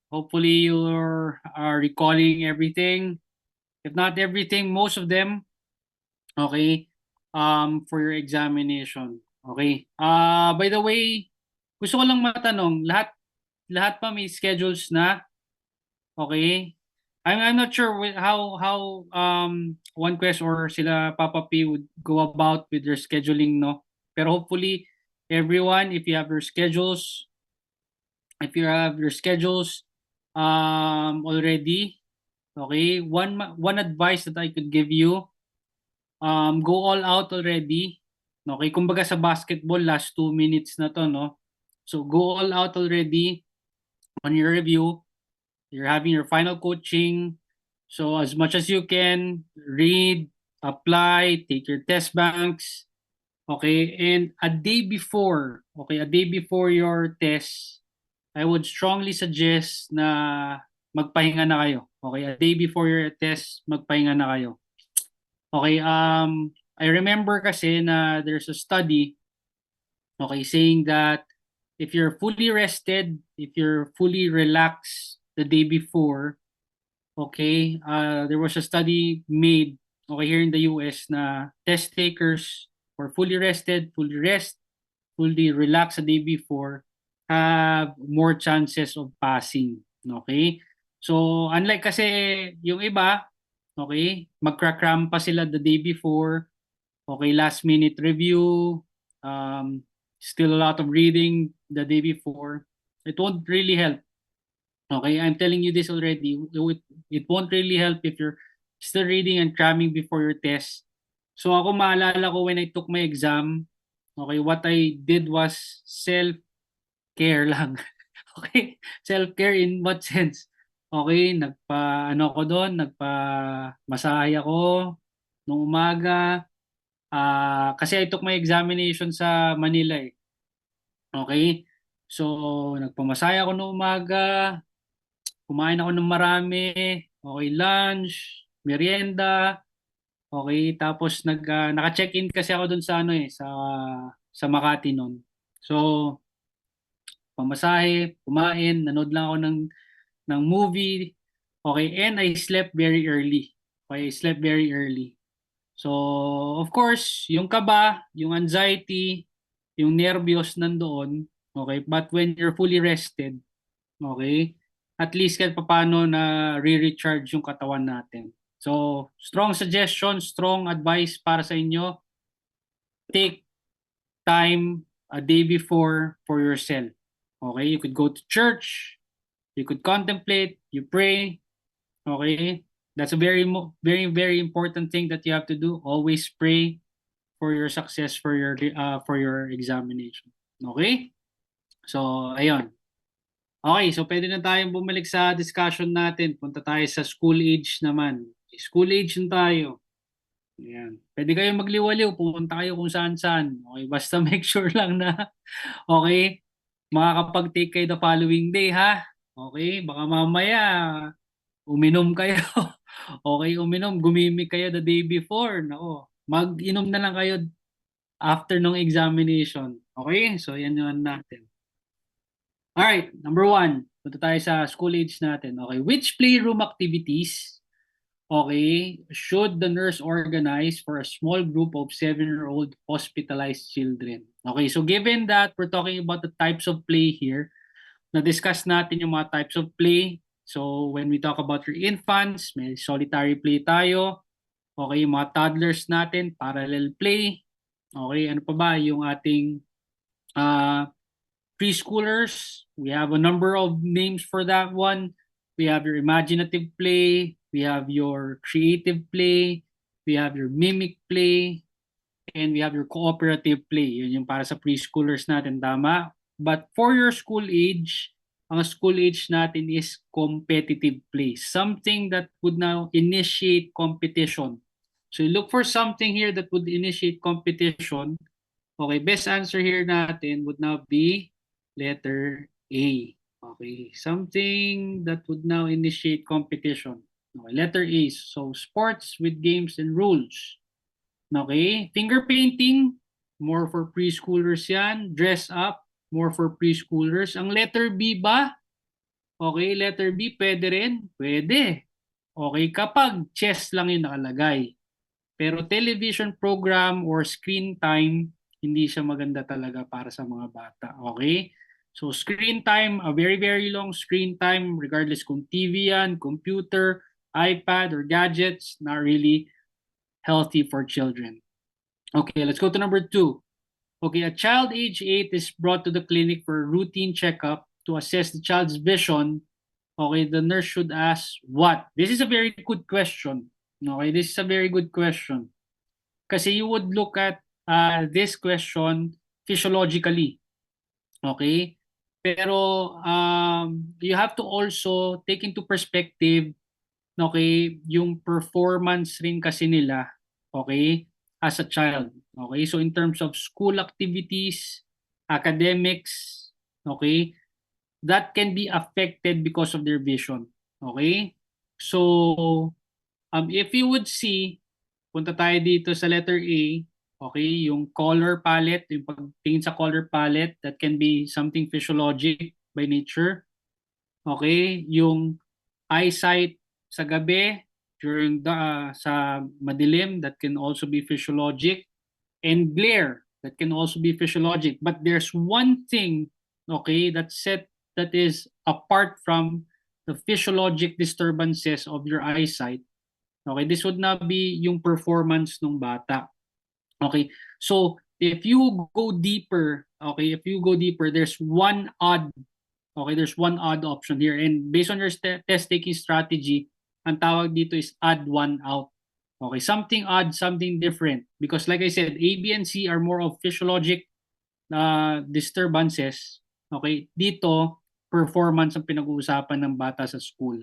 Hopefully you're recalling everything. If not everything, most of them. Okay. For your examination. Okay. By the way, gusto ko lang matanong, lahat pa may schedules na. Okay. I'm not sure how one quest or sila Papa P would go about with their scheduling, no. Pero hopefully everyone, if you have your schedules already, okay, one advice that I could give you, go all out already. Okay, kumbaga sa basketball, last 2 minutes na to, no? So go all out already on your review. You're having your final coaching. So as much as you can, read, apply, take your test banks. Okay, and a day before your test, I would strongly suggest na magpahinga na kayo. Okay, a day before your test, magpahinga na kayo. Okay, I remember kasi na there's a study, okay, saying that if you're fully rested, if you're fully relaxed the day before, okay, there was a study made, okay, here in the US na test takers were fully relaxed the day before, have more chances of passing. Okay? So, unlike kasi yung iba, okay, magkrakram pa sila the day before, okay, last minute review, um, still a lot of reading the day before. It won't really help. Okay, I'm telling you this already. It won't really help if you're still reading and cramming before your test. So ako maalala ko when I took my exam, okay, what I did was self-care lang. Okay, self-care in what sense? Okay, ano ko doon, masahe ako nung umaga. Kasi I took my examination sa Manila eh. Okay? So, nagpamasahe ako nung umaga, kumain ako ng marami, okay, lunch, merienda, okay, tapos naka-check-in kasi ako dun sa ano eh, sa Makati noon. So, pamasahe, kumain, nanood lang ako ng movie, okay, and I slept very early. Okay, I slept very early. So, of course, yung kaba, yung anxiety, yung nervyos nandoon, okay, but when you're fully rested, okay, at least kahit paano na re-recharge yung katawan natin. So, strong suggestion, strong advice para sa inyo. Take time a day before for yourself. Okay, you could go to church, you could contemplate, you pray. Okay, that's a very important thing that you have to do. Always pray for your success for your examination. Okay? So, ayun. Okay, so pwede na tayong bumalik sa discussion natin. Punta tayo sa school age naman. School age na tayo. Ayan. Pwede kayong magliwaliw, pumunta kayo kung saan-saan. Okay, basta make sure lang na, okay, makakapag-take kayo the following day, ha? Okay, baka mamaya, uminom kayo. Okay, uminom, gumimik kayo the day before. Nako, mag-inom na lang kayo after ng examination. Okay, so yan yun natin. Alright, number one, punta tayo sa school age natin. Okay, which playroom activities, okay, should the nurse organize for a small group of 7-year-old hospitalized children? Okay, so given that we're talking about the types of play here, na-discuss natin yung mga types of play. So when we talk about your infants, may solitary play tayo. Okay, yung mga toddlers natin, parallel play. Okay, ano pa ba yung ating uh, preschoolers? We have a number of names for that one. We have your imaginative play, we have your creative play, we have your mimic play, and we have your cooperative play. Yun yung para sa preschoolers natin, tama? But for your school age, ang school age natin is competitive play. Something that would now initiate competition. So you look for something here that would initiate competition. Okay, best answer here natin would now be letter A. Okay, something that would now initiate competition. Okay, letter A. So sports with games and rules. Okay, finger painting, more for preschoolers yan. Dress up, more for preschoolers. Ang letter B ba? Okay, letter B, pwede rin? Pwede. Okay, kapag chess lang yung nakalagay. Pero television program or screen time, hindi siya maganda talaga para sa mga bata. Okay? So screen time, a very, very long screen time, regardless kung TV yan, computer, iPad, or gadgets, not really healthy for children. Okay, let's go to number 2. Okay, a child age 8 is brought to the clinic for a routine checkup to assess the child's vision. Okay, the nurse should ask what? This is a very good question. Okay, this is a very good question. Kasi you would look at this question physiologically. Okay? Pero you have to also take into perspective, okay, yung performance rin kasi nila, okay, as a child. Okay? So in terms of school activities, academics, okay, that can be affected because of their vision. Okay? So if you would see, punta tayo dito sa letter A, okay, yung color palette, yung pagtingin sa color palette, that can be something physiologic by nature. Okay, yung eyesight sa gabi, during the, sa madilim, that can also be physiologic. And glare, that can also be physiologic. But there's one thing, okay, that is apart from the physiologic disturbances of your eyesight. Okay, this would not be yung performance ng bata. Okay, so if you go deeper, okay, if you go deeper, there's one odd option here. And based on your test taking strategy, ang tawag dito is add one out. Okay, something odd, something different. Because like I said, A, B, and C are more of physiologic disturbances. Okay, dito, performance ang pinag-uusapan ng bata sa school.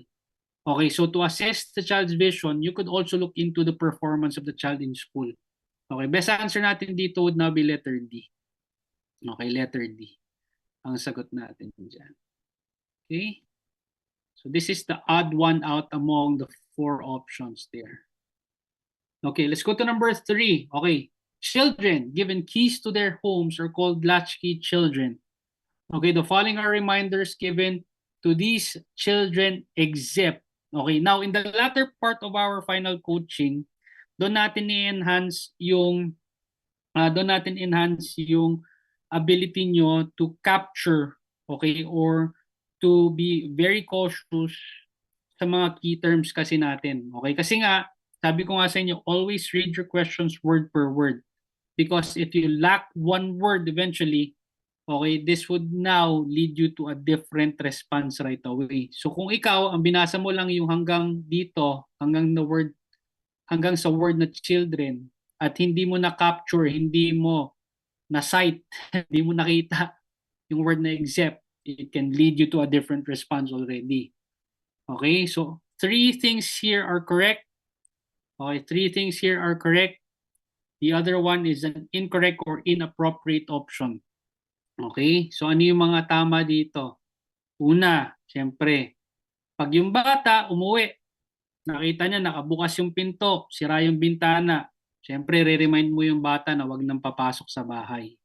Okay, so to assess the child's vision, you could also look into the performance of the child in school. Okay, best answer natin dito would now be letter D. Okay, letter D. Ang sagot natin dyan. Okay, so this is the odd one out among the 4 options there. Okay, let's go to number 3. Okay, children given keys to their homes are called latchkey children. Okay, the following are reminders given to these children except. Okay, now in the latter part of our final coaching, doon natin i-enhance yung ability nyo to capture, okay, or to be very cautious sa mga key terms kasi natin. Okay, kasi nga, sabi ko nga sa inyo, always read your questions word per word. Because if you lack one word eventually, okay, this would now lead you to a different response right away. So kung ikaw, ang binasa mo lang yung hanggang dito, hanggang sa word na children, at hindi mo na-capture, hindi mo na-cite, hindi mo nakita yung word na except, it can lead you to a different response already. Okay, so 3 things here are correct. Okay, 3 things here are correct. The other one is an incorrect or inappropriate option. Okay? So ano yung mga tama dito? Una, siyempre, pag yung bata umuwi, nakita niya nakabukas yung pinto, sira yung bintana, siyempre re-remind mo yung bata na wag nang papasok sa bahay.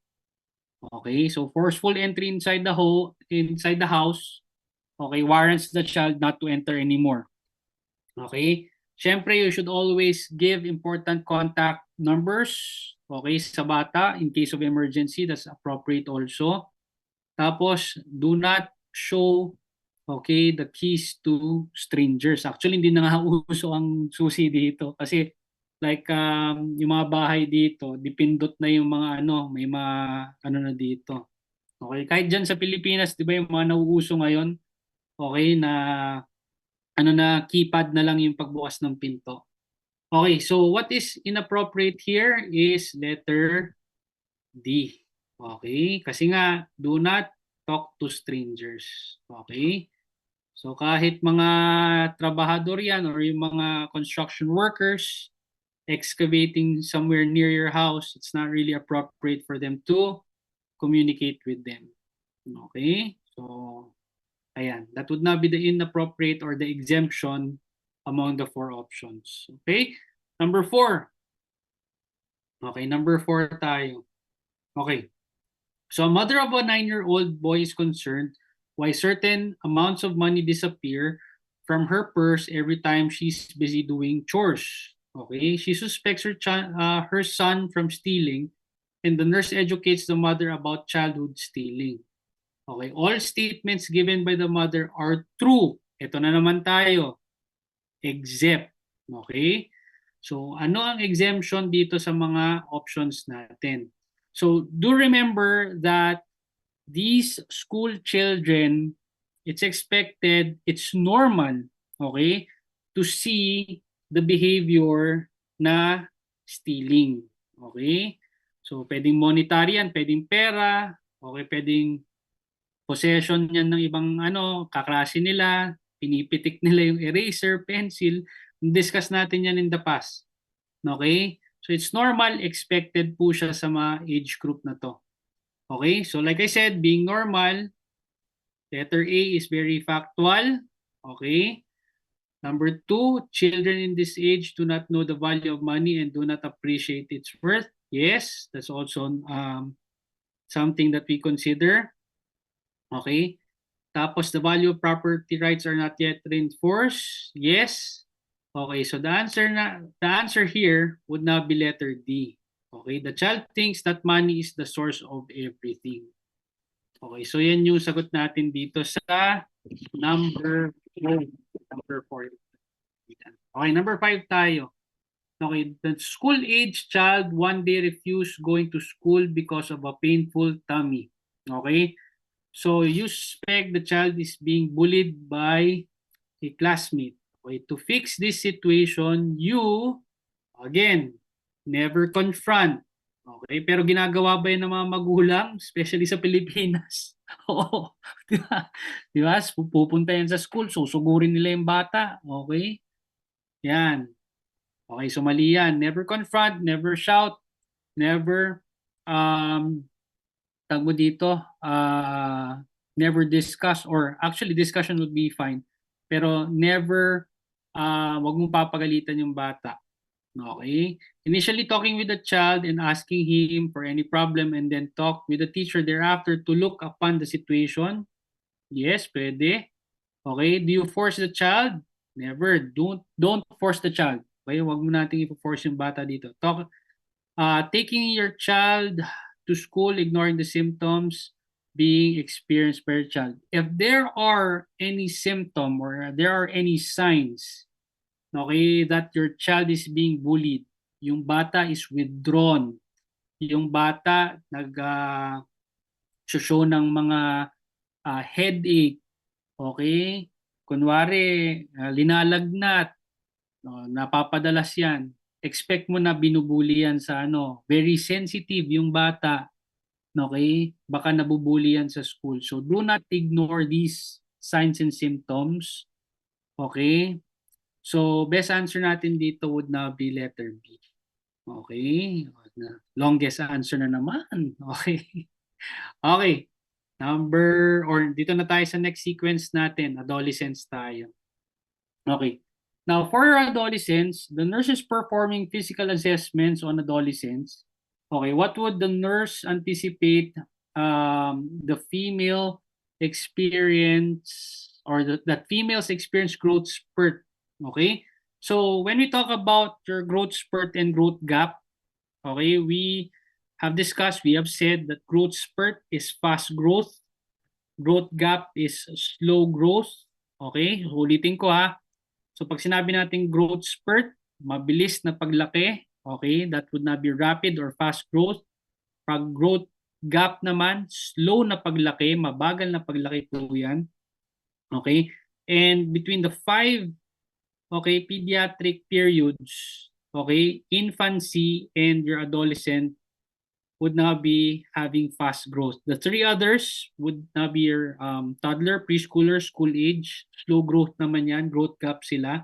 Okay? So forceful entry inside the house, okay, warrants the child not to enter anymore. Okay? Siyempre, you should always give important contact numbers, okay, sa bata in case of emergency. That's appropriate also. Tapos, do not show, okay, the keys to strangers. Actually, hindi na nga uso ang susi dito kasi like yung mga bahay dito, dipindot na yung mga may mga na dito. Okay, kahit dyan sa Pilipinas, di ba yung mga nauuso ngayon, okay, na keypad na lang yung pagbukas ng pinto. Okay, so what is inappropriate here is letter D. Okay, kasi nga, do not talk to strangers. Okay, so kahit mga trabahador yan or yung mga construction workers excavating somewhere near your house, it's not really appropriate for them to communicate with them. Okay, so ayan, that would not be the inappropriate or the exemption among the 4 options. Okay? Number 4. Okay, number 4 tayo. Okay. So a mother of a 9-year-old boy is concerned why certain amounts of money disappear from her purse every time she's busy doing chores. Okay, she suspects her son from stealing, and the nurse educates the mother about childhood stealing. Okay, all statements given by the mother are true. Ito na naman tayo, except. Okay? So, ano ang exemption dito sa mga options natin? So, do remember that these school children, it's expected, it's normal, okay, to see the behavior na stealing. Okay? So, pwedeng monetary yan, pwedeng pera, okay, pwedeng possession yan ng ibang kaklase nila, pinipitik nila yung eraser, pencil. Discuss natin yan in the past. Okay? So it's normal, expected po siya sa mga age group na to. Okay? So like I said, being normal, letter A is very factual. Okay? Number 2, children in this age do not know the value of money and do not appreciate its worth. Yes, that's also something that we consider. Okay? Tapos the value of property rights are not yet reinforced. Yes. Okay, so the answer here would now be letter D. Okay, the child thinks that money is the source of everything. Okay, so yan yung sagot natin dito sa number 4. Number 4. Okay, number 5 tayo. Okay, the school-age child one day refused going to school because of a painful tummy. Okay, so you suspect the child is being bullied by a classmate. Okay, to fix this situation, you, again, never confront. Okay, pero ginagawa ba yan ng mga magulang, especially sa Pilipinas? Oo, di ba? Di ba? Pupunta yan sa school, susugurin nila yung bata. Okay? Yan. Okay, so mali yan. Never confront, never shout, never, tag mo dito, never discuss, or actually discussion would be fine. Pero never, wag mong papagalitan yung bata. Okay? Initially talking with the child and asking him for any problem and then talk with the teacher thereafter to look upon the situation. Yes, pwede. Okay? Do you force the child? Never. Don't force the child. Okay? Wag mo nating i-force yung bata dito. Taking your child to school, ignoring the symptoms being experienced by your child. If there are any symptom or there are any signs, okay, that your child is being bullied, yung bata is withdrawn, yung bata show ng mga headache, okay, kunwari linalagnat, no, napapadalas yan, expect mo na binubuli yan sa very sensitive yung bata, okay, baka nabubuli yan sa school. So do not ignore these signs and symptoms, okay. So, best answer natin dito would now be letter B. Okay. Longest answer na naman. Okay. Okay. Dito na tayo sa next sequence natin. Adolescents tayo. Okay. Now, for adolescents, the nurse is performing physical assessments on adolescents. Okay. What would the nurse anticipate the female experience or that females experience growth spurt? Okay? So when we talk about your growth spurt and growth gap, okay, we have said that growth spurt is fast growth, growth gap is slow growth. Okay? Ulitin ko ha. So pag sinabi natin growth spurt, mabilis na paglaki, okay, that would not be rapid or fast growth. Pag growth gap naman, slow na paglaki, mabagal na paglaki po yan. Okay? And between the 5 pediatric periods, okay, infancy and your adolescent would now be having fast growth. The 3 others would now be your toddler, preschooler, school age. Slow growth naman yan, growth gap sila.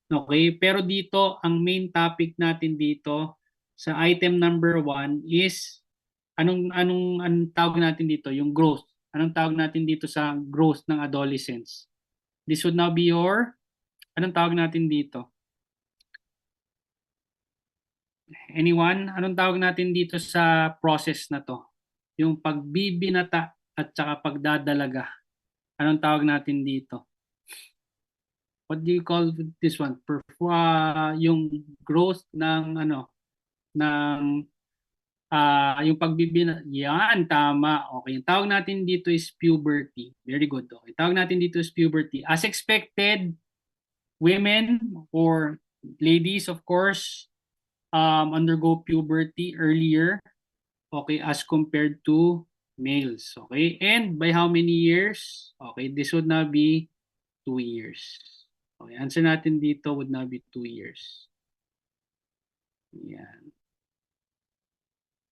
Okay, pero dito, ang main topic natin dito sa item number 1 is anong tawag natin dito? Yung growth. Anong tawag natin dito sa growth ng adolescents? This would now be your anong tawag natin dito? Anyone? Anong tawag natin dito sa process na to? Yung pagbibinata at saka pagdadalaga. Anong tawag natin dito? What do you call this one? Yung growth ng ano, ng yung yan, tama. Okay. Yung tawag natin dito is puberty. Very good. Okay. Tawag natin dito is puberty. As expected, women or ladies, of course, undergo puberty earlier, okay, as compared to males. Okay. And by how many years? Okay, this would now be 2 years. Okay, answer natin dito would now be 2 years. Yan.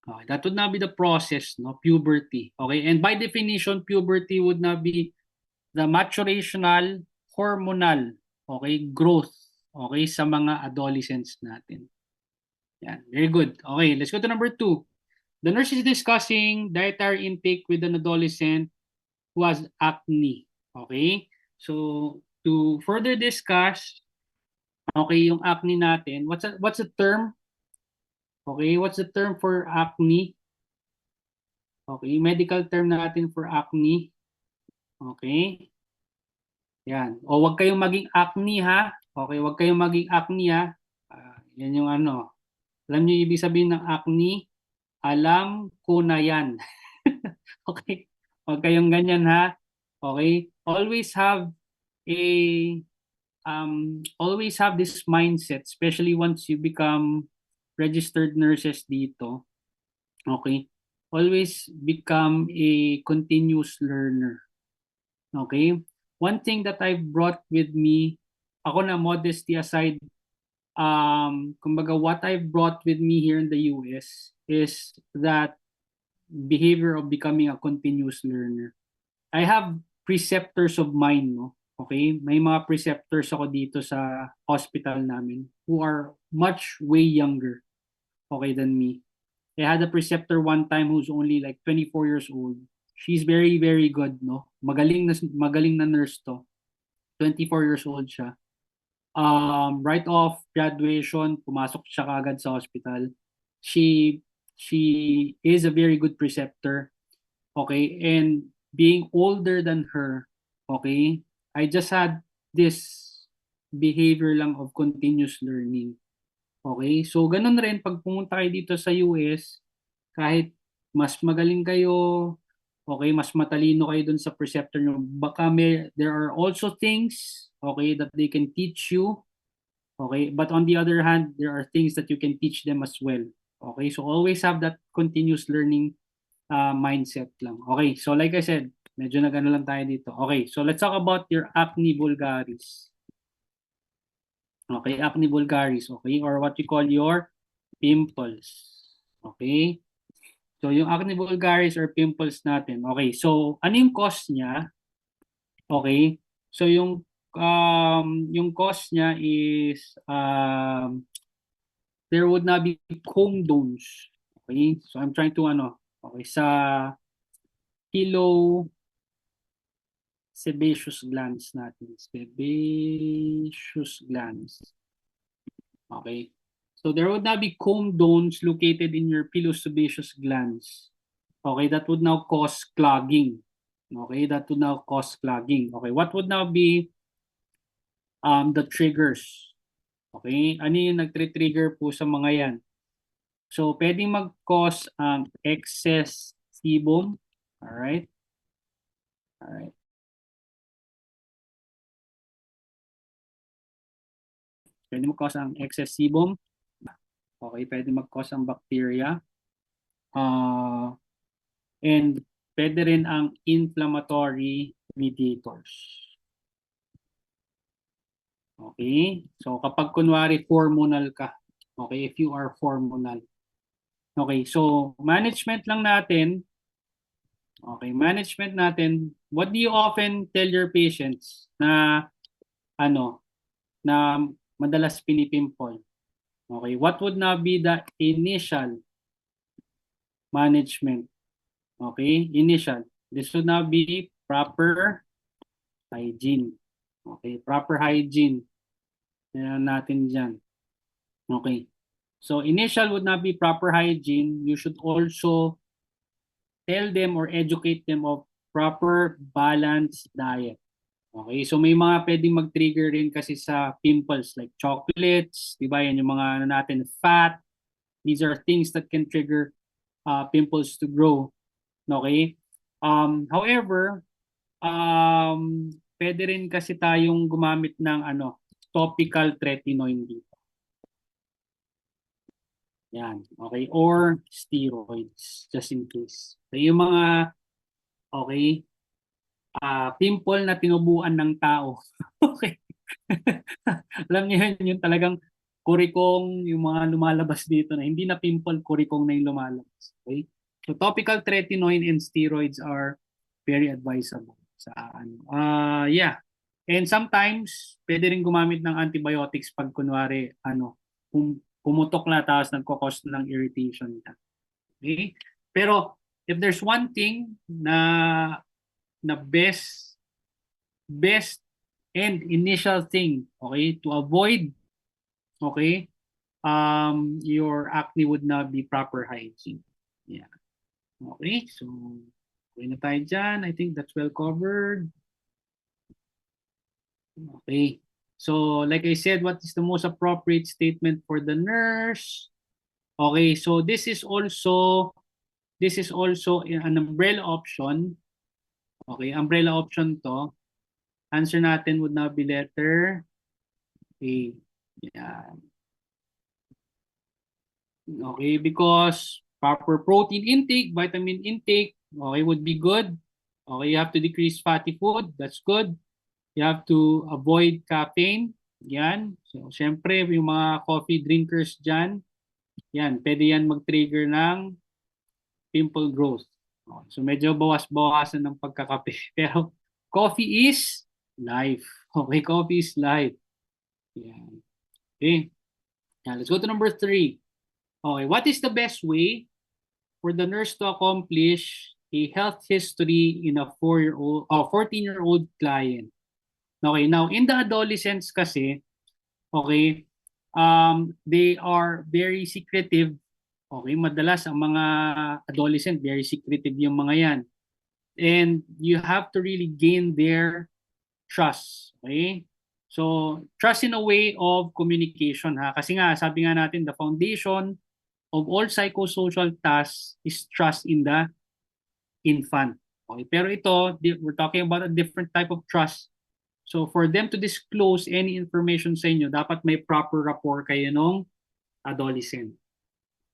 Okay, that would now be the process, no? Puberty. Okay, and by definition, puberty would now be the maturational, hormonal, okay, growth, okay, sa mga adolescents natin. Yan, very good. Okay, let's go to number 2. The nurse is discussing dietary intake with an adolescent who has acne. Okay, so to further discuss, okay, yung acne natin, what's the term? Okay, what's the term for acne? Okay, medical term natin for acne. Okay. Yan. O wag kayong maging acne ha. Okay, wag kayong maging acne ha. Yan yung ano. Alam niyo ibig sabihin ng acne? Alam ko na yan. Okay. Wag kayong ganyan ha. Okay? Always have this mindset, especially once you become registered nurses dito. Okay? Always become a continuous learner. Okay? One thing that I've brought with me, ako na modesty aside, kumbaga what I've brought with me here in the US is that behavior of becoming a continuous learner. I have preceptors of mine, no? Okay? May mga preceptors ako dito sa hospital namin who are much way younger, okay, than me. I had a preceptor one time who's only like 24 years old. She's very, very good, no? Magaling na nurse to. 24 years old siya. Right off graduation, pumasok siya kagad sa hospital. She is a very good preceptor. Okay? And being older than her, okay? I just had this behavior lang of continuous learning. Okay? So, ganun rin pag pumunta kayo dito sa US, kahit mas magaling kayo, okay, mas matalino kayo dun sa preceptor nyo, baka there are also things, okay, that they can teach you, okay, but on the other hand, there are things that you can teach them as well. Okay, so always have that continuous learning mindset lang. Okay, so like I said, medyo nagano lang tayo dito. Okay, so let's talk about your acne vulgaris. Okay, acne vulgaris, okay, or what we call your pimples. Okay? So, yung acne vulgaris or pimples natin. Okay, so ano yung cause niya? Okay? So, yung cause niya is there would not be comedones. Okay? So, I'm trying to okay, sa sebaceous glands natin. Sebaceous glands. Okay? So there would now be comedones located in your pilosebaceous glands. Okay, that would now cause clogging. Okay, that would now cause clogging. Okay, what would now be the triggers? Okay, ano yung nagtre-trigger po sa mga yan? So, pwedeng mag-cause excess sebum. Alright? Alright. Pwede mag-cause ang excess sebum. Okay, pwede mag-cause ang bacteria. And pwede rin ang inflammatory mediators. Okay? So kapag kunwari hormonal ka, okay, if you are hormonal. Okay, so management lang natin. Okay, management natin. What do you often tell your patients na na madalas pinipimple? Okay, what would now be the initial management? Okay, initial. This would now be proper hygiene. Okay, proper hygiene. Yan natin dyan. Okay. So, initial would not be proper hygiene. You should also tell them or educate them of proper balanced diet. Okay, so may mga pwedeng mag-trigger rin kasi sa pimples like chocolates, di ba? Yan yung mga ano natin, fat. These are things that can trigger pimples to grow. Okay? However, pwede rin kasi tayong gumamit ng ano, topical tretinoin dito. Yan, okay? Or steroids, just in case. So, yung mga, okay, pimple na tinubuan ng tao. Okay. Alam niyo yun, yung talagang kurikong, yung mga lumalabas dito na hindi na pimple, kurikong na yung lumalabas. Okay? So topical tretinoin and steroids are very advisable sa ano. Yeah. And sometimes pwede rin gumamit ng antibiotics pag kunwari ano, pumutok na tapos nagko-cause ng irritation na. Okay? Pero if there's one thing na best and initial thing, okay, to avoid, okay, your acne would not be proper hygiene. Yeah. Okay, so okay na tayo dyan. I think that's well covered. Okay. So, like I said, what is the most appropriate statement for the nurse? Okay, so this is also an umbrella option. Okay, umbrella option to. Answer natin would now be letter A. Yeah. Okay, because proper protein intake, vitamin intake, okay, would be good. Okay, you have to decrease fatty food. That's good. You have to avoid caffeine. Yan. So, syempre, yung mga coffee drinkers dyan, yan, pwede yan mag-trigger ng pimple growth. Okay, so, medyo bawas-bawasan ng pagkakape. Pero, coffee is life. Okay, coffee is life. Yan. Okay. Now, let's go to number 3. Okay, what is the best way for the nurse to accomplish a health history in a 14-year-old client? Okay, now in the adolescents kasi, okay, they are very secretive. Okay, madalas ang mga adolescent, very secretive yung mga yan. And you have to really gain their trust. Okay? So, trust in a way of communication ha. Kasi nga, sabi nga natin, the foundation of all psychosocial tasks is trust in the infant. Okay? Pero ito, we're talking about a different type of trust. So for them to disclose any information sa inyo, dapat may proper rapport kayo nung adolescent.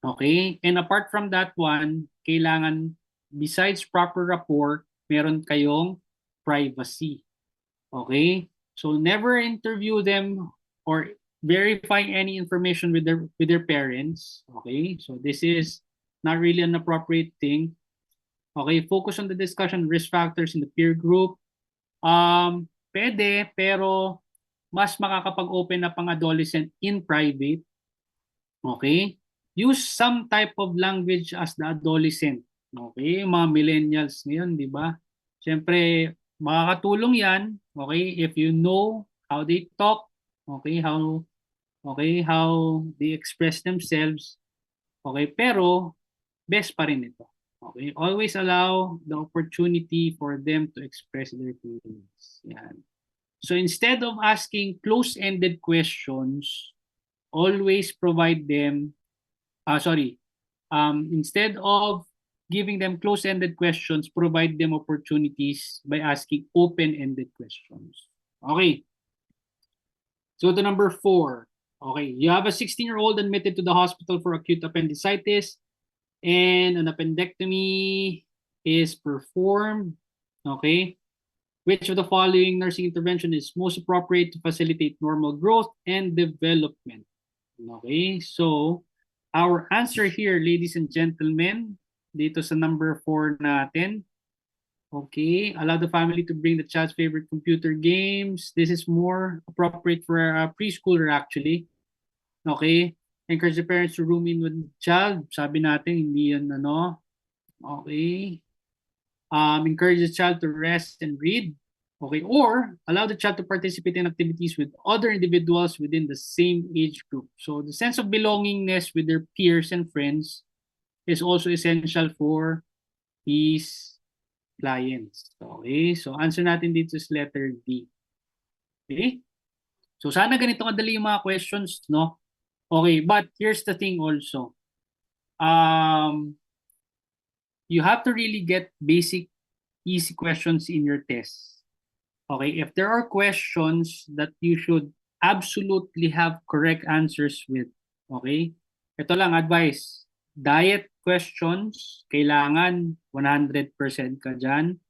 Okay? And apart from that one, kailangan, besides proper rapport, meron kayong privacy. Okay? So never interview them or verify any information with their parents. Okay? So this is not really an appropriate thing. Okay? Focus on the discussion risk factors in the peer group. Pwede, pero mas makakapag-open na pang adolescent in private. Okay? Use some type of language as the adolescent. Okay? Yung mga millennials ngayon, di ba? Siyempre, makakatulong yan, okay, if you know how they talk, okay, how they express themselves, okay, pero best pa rin ito. Okay, always allow the opportunity for them to express their feelings. Yan. So instead of asking close-ended questions, always provide them, instead of giving them close-ended questions, provide them opportunities by asking open-ended questions. Okay. So to number 4. Okay, you have a 16-year-old admitted to the hospital for acute appendicitis and an appendectomy is performed. Okay. Which of the following nursing intervention is most appropriate to facilitate normal growth and development? Okay, so our answer here, ladies and gentlemen, dito sa number 4 natin. Okay, allow the family to bring the child's favorite computer games. This is more appropriate for a preschooler actually. Okay, encourage the parents to room in with the child. Sabi natin, hindi yan ano. Okay. Encourage the child to rest and read. Okay, or allow the child to participate in activities with other individuals within the same age group. So the sense of belongingness with their peers and friends is also essential for his clients. Okay, so answer natin dito is letter D. Okay, so sana ganito kadali yung mga questions, no? Okay, but here's the thing also. You have to really get basic, easy questions in your test. Okay, if there are questions that you should absolutely have correct answers with, okay, ito lang advice. Diet questions, kailangan 100% ka dyan.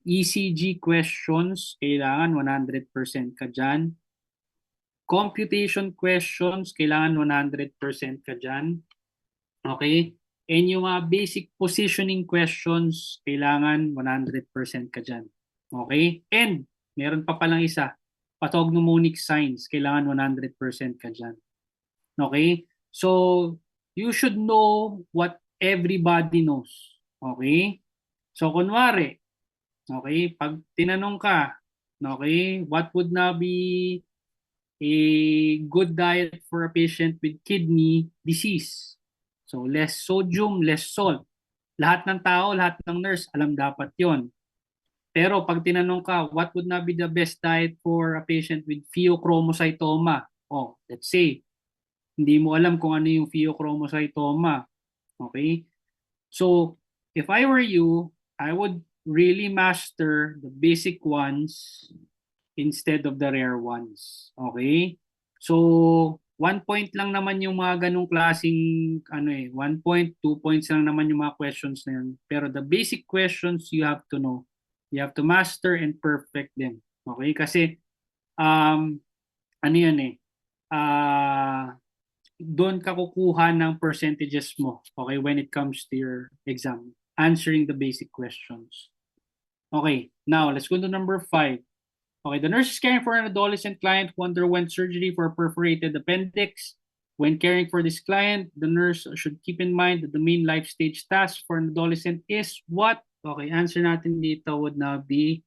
ECG questions, kailangan 100% ka dyan. Computation questions, kailangan 100% ka dyan. Okay? And yung mga basic positioning questions, kailangan 100% ka dyan. Okay? And, meron pa palang isa, pathognomonic signs, kailangan 100% ka dyan. Okay? So, you should know what everybody knows. Okay? So, kunwari, okay, pag tinanong ka, okay, what would now be a good diet for a patient with kidney disease? So, less sodium, less salt. Lahat ng tao, lahat ng nurse, alam dapat yon. Pero pag tinanong ka, what would not be the best diet for a patient with pheochromocytoma? Oh, let's say, hindi mo alam kung ano yung pheochromocytoma. Okay? So, if I were you, I would really master the basic ones instead of the rare ones. Okay? So, 1 point lang naman yung mga ganong klaseng 1 point, 2 points lang naman yung mga questions na yun. Pero the basic questions you have to know. You have to master and perfect them. Okay? Kasi ano yan doon ka kukuha ng percentages mo, okay, when it comes to your exam, answering the basic questions. Okay, now let's go to number 5. Okay, the nurse is caring for an adolescent client who underwent surgery for a perforated appendix. When caring for this client, the nurse should keep in mind that the main life stage task for an adolescent is what? Okay, answer natin dito would now be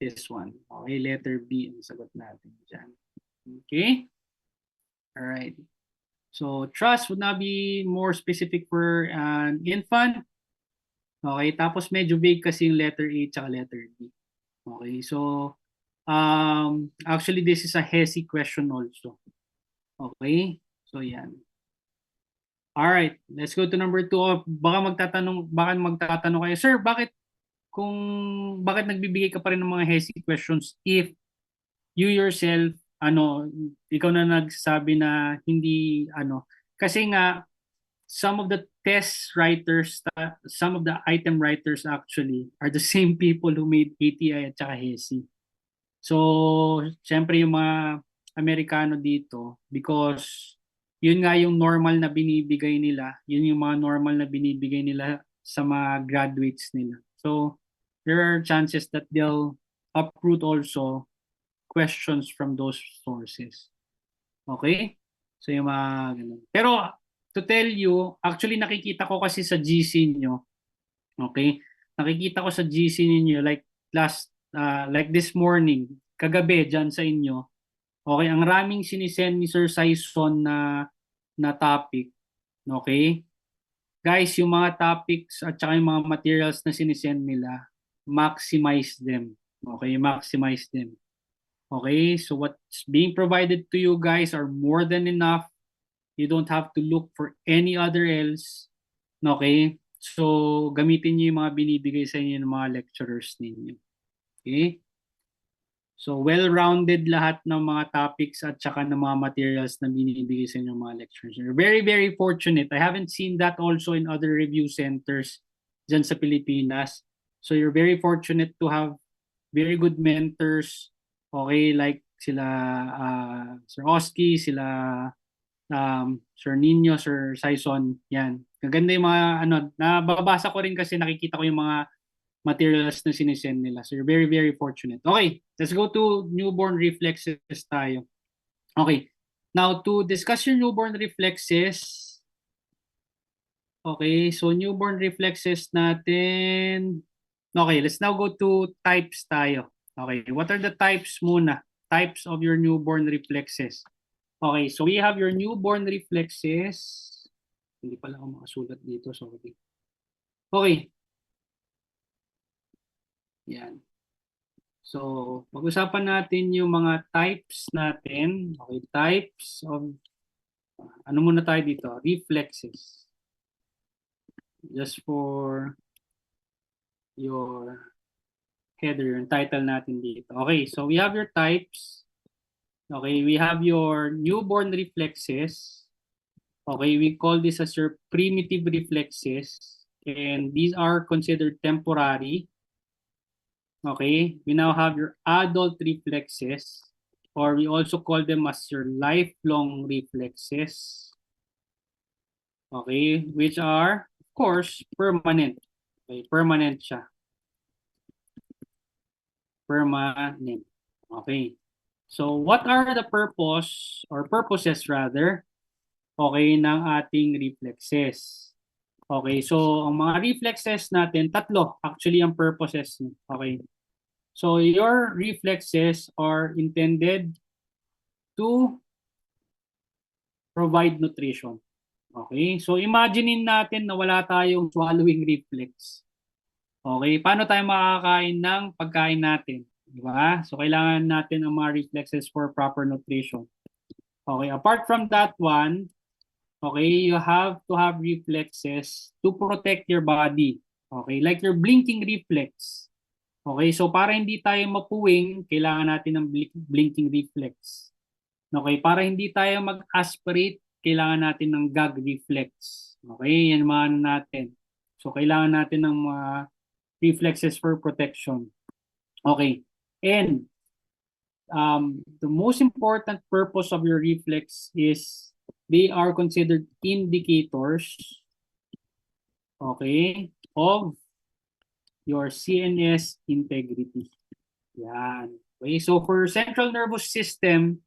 this one. Okay, letter B ang sagot natin dyan. Okay? Alright. So, trust would now be more specific for an infant. Okay, tapos medyo vague kasi yung letter A at letter D. Okay, so actually this is a HESI question also. Okay, so yan. Alright, let's go to number 2. Baka magtatanong kayo, sir, bakit nagbibigay ka pa rin ng mga HESI questions if you yourself, ikaw na nagsabi na hindi, kasi nga, some of the test writers, some of the item writers actually are the same people who made ATI at saka HESI. So, syempre yung mga Amerikano dito, because yun nga yung normal na binibigay nila, yun yung mga normal na binibigay nila sa mga graduates nila. So, there are chances that they'll uproot also questions from those sources. Okay? So, yung mga ganun. Pero, to tell you, actually nakikita ko kasi sa GC nyo, okay? Nakikita ko sa GC ninyo like this morning, kagabi dyan sa inyo, okay, ang raming sinisend ni Sir Saison na topic, okay? Guys, yung mga topics at saka yung mga materials na sinisend nila, maximize them. Okay, maximize them. Okay, so what's being provided to you guys are more than enough. You don't have to look for any other else. Okay? So, gamitin niyo yung mga binibigay sa inyo ng mga lecturers ninyo. Okay? So, well-rounded lahat ng mga topics at saka ng mga materials na binibigay sa inyo ng mga lecturers. You're very, very fortunate. I haven't seen that also in other review centers dyan sa Pilipinas. So, you're very fortunate to have very good mentors. Okay? Like sila Sir Oski, sila Sir Nino, Sir Saison, yan. Kaganda yung mga nababasa ko rin kasi nakikita ko yung mga materials na sinisend nila. So you're very, very fortunate. Okay, let's go to newborn reflexes tayo. Okay, now to discuss your newborn reflexes, okay, so newborn reflexes natin, okay, let's now go to types tayo. Okay, what are the types muna? Types of your newborn reflexes. Okay, so we have your newborn reflexes. Hindi pala ako makasulat dito, sorry. Okay. Yan. So, pag-usapan natin yung mga types natin. Okay, types of, ano muna tayo dito? Reflexes. Just for your header, yung title natin dito. Okay, so we have your types. Okay, we have your newborn reflexes. Okay, we call this as your primitive reflexes. And these are considered temporary. Okay, we now have your adult reflexes, or we also call them as your lifelong reflexes. Okay, which are, of course, permanent. Okay, permanent siya. Permanent. Okay. So, what are the purposes rather, okay, ng ating reflexes? Okay, so ang mga reflexes natin, tatlo actually ang purposes. Okay. So, your reflexes are intended to provide nutrition. Okay? So, imaginein natin na wala tayong swallowing reflex. Okay? Paano tayo makakain ng pagkain natin? Di ba? So, kailangan natin ang mga reflexes for proper nutrition. Okay? Apart from that one, okay, you have to have reflexes to protect your body. Okay? Like your blinking reflex. Okay? So, para hindi tayo mapuwing, kailangan natin ng blinking reflex. Okay, para hindi tayo mag-aspirate, kailangan natin ng gag reflex. Okay, yan mga ano natin. So, kailangan natin ng mga reflexes for protection. Okay, and the most important purpose of your reflex is they are considered indicators, okay, of your CNS integrity. Yan. Okay, so for central nervous system,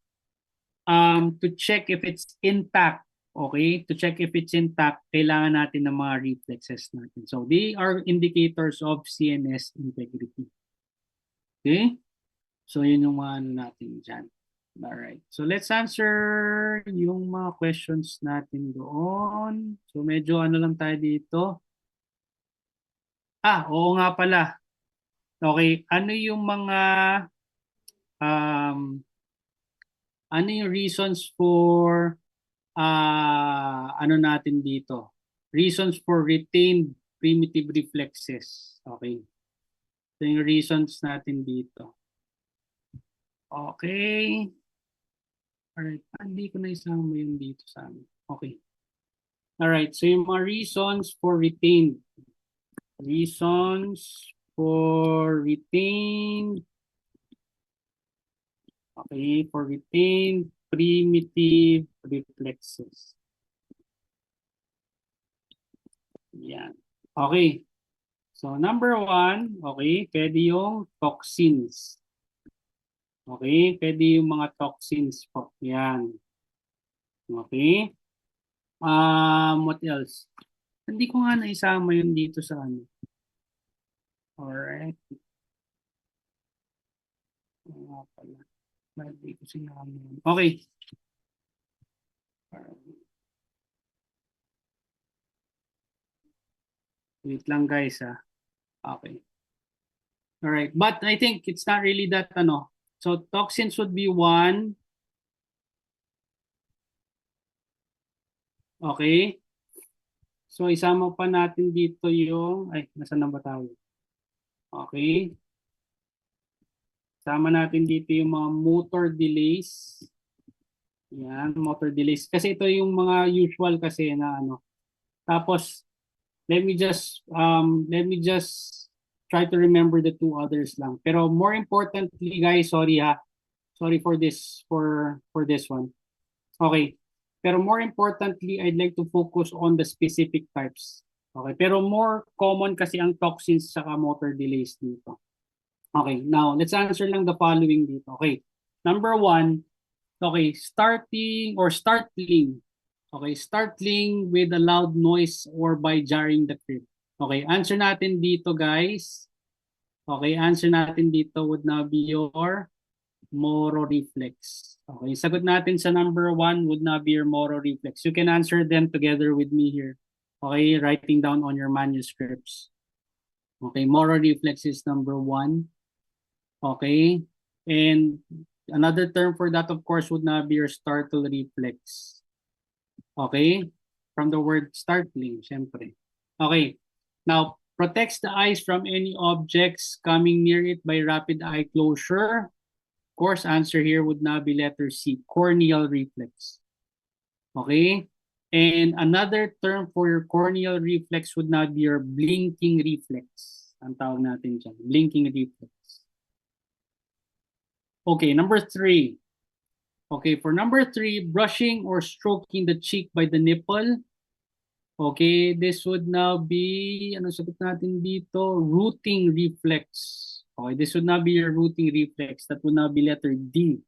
to check if it's intact, okay? To check if it's intact, kailangan natin ng mga reflexes natin. So, they are indicators of CNS integrity. Okay? So, yun yung mga ano natin dyan. Alright. So, let's answer yung mga questions natin doon. So, medyo ano lang tayo dito. Oo nga pala. Okay, ano yung mga um, ano yung reasons for ano natin dito? Reasons for retained primitive reflexes. Okay. So yung reasons natin dito. Okay. Alright. Hindi ko na isama yun dito sa amin. Okay. Alright. So yung mga reasons for retained. Reasons for retained. Okay. For retained primitive reflexes. Yan. Okay. So, number one, okay, pwede yung toxins. Okay, pwede yung mga toxins po. Yan. Okay. What else? Hindi ko nga naisama yun dito sa ano. Alright. Pala. Hindi ko sinama yun. Okay. Wait lang guys ah. Okay. Alright. But I think it's not really that ano. So toxins would be one. Okay. So isama pa natin dito yung, nasaan na ba tayo? Okay. Isama natin dito yung mga motor delays. Yan, motor delays. Kasi ito yung mga usual kasi na ano. Tapos, let me just try to remember the two others lang. Pero more importantly, guys, sorry ha. Sorry for this one. Okay. Pero more importantly, I'd like to focus on the specific types. Okay. Pero more common kasi ang toxins saka motor delays dito. Okay. Now, let's answer lang the following dito. Okay. Number one, okay, startling. Okay, startling with a loud noise or by jarring the crib. Okay, answer natin dito, guys. Okay, answer natin dito would now be your Moro reflex. Okay, sagot natin sa number one would now be your Moro reflex. You can answer them together with me here. Okay, writing down on your manuscripts. Okay, moro reflex is number 1. Okay, and another term for that, of course, would not be your startle reflex. Okay, from the word startling, syempre. Okay, now, protects the eyes from any objects coming near it by rapid eye closure. Of course, answer here would now be letter C, corneal reflex. Okay? And another term for your corneal reflex would now be your blinking reflex. Ang tawag natin dyan, blinking reflex. Okay, number 3. Okay, for number 3, brushing or stroking the cheek by the nipple. Okay, this would now be, ano sagot natin dito? Rooting reflex. Okay, this would now be your rooting reflex. That would now be letter D.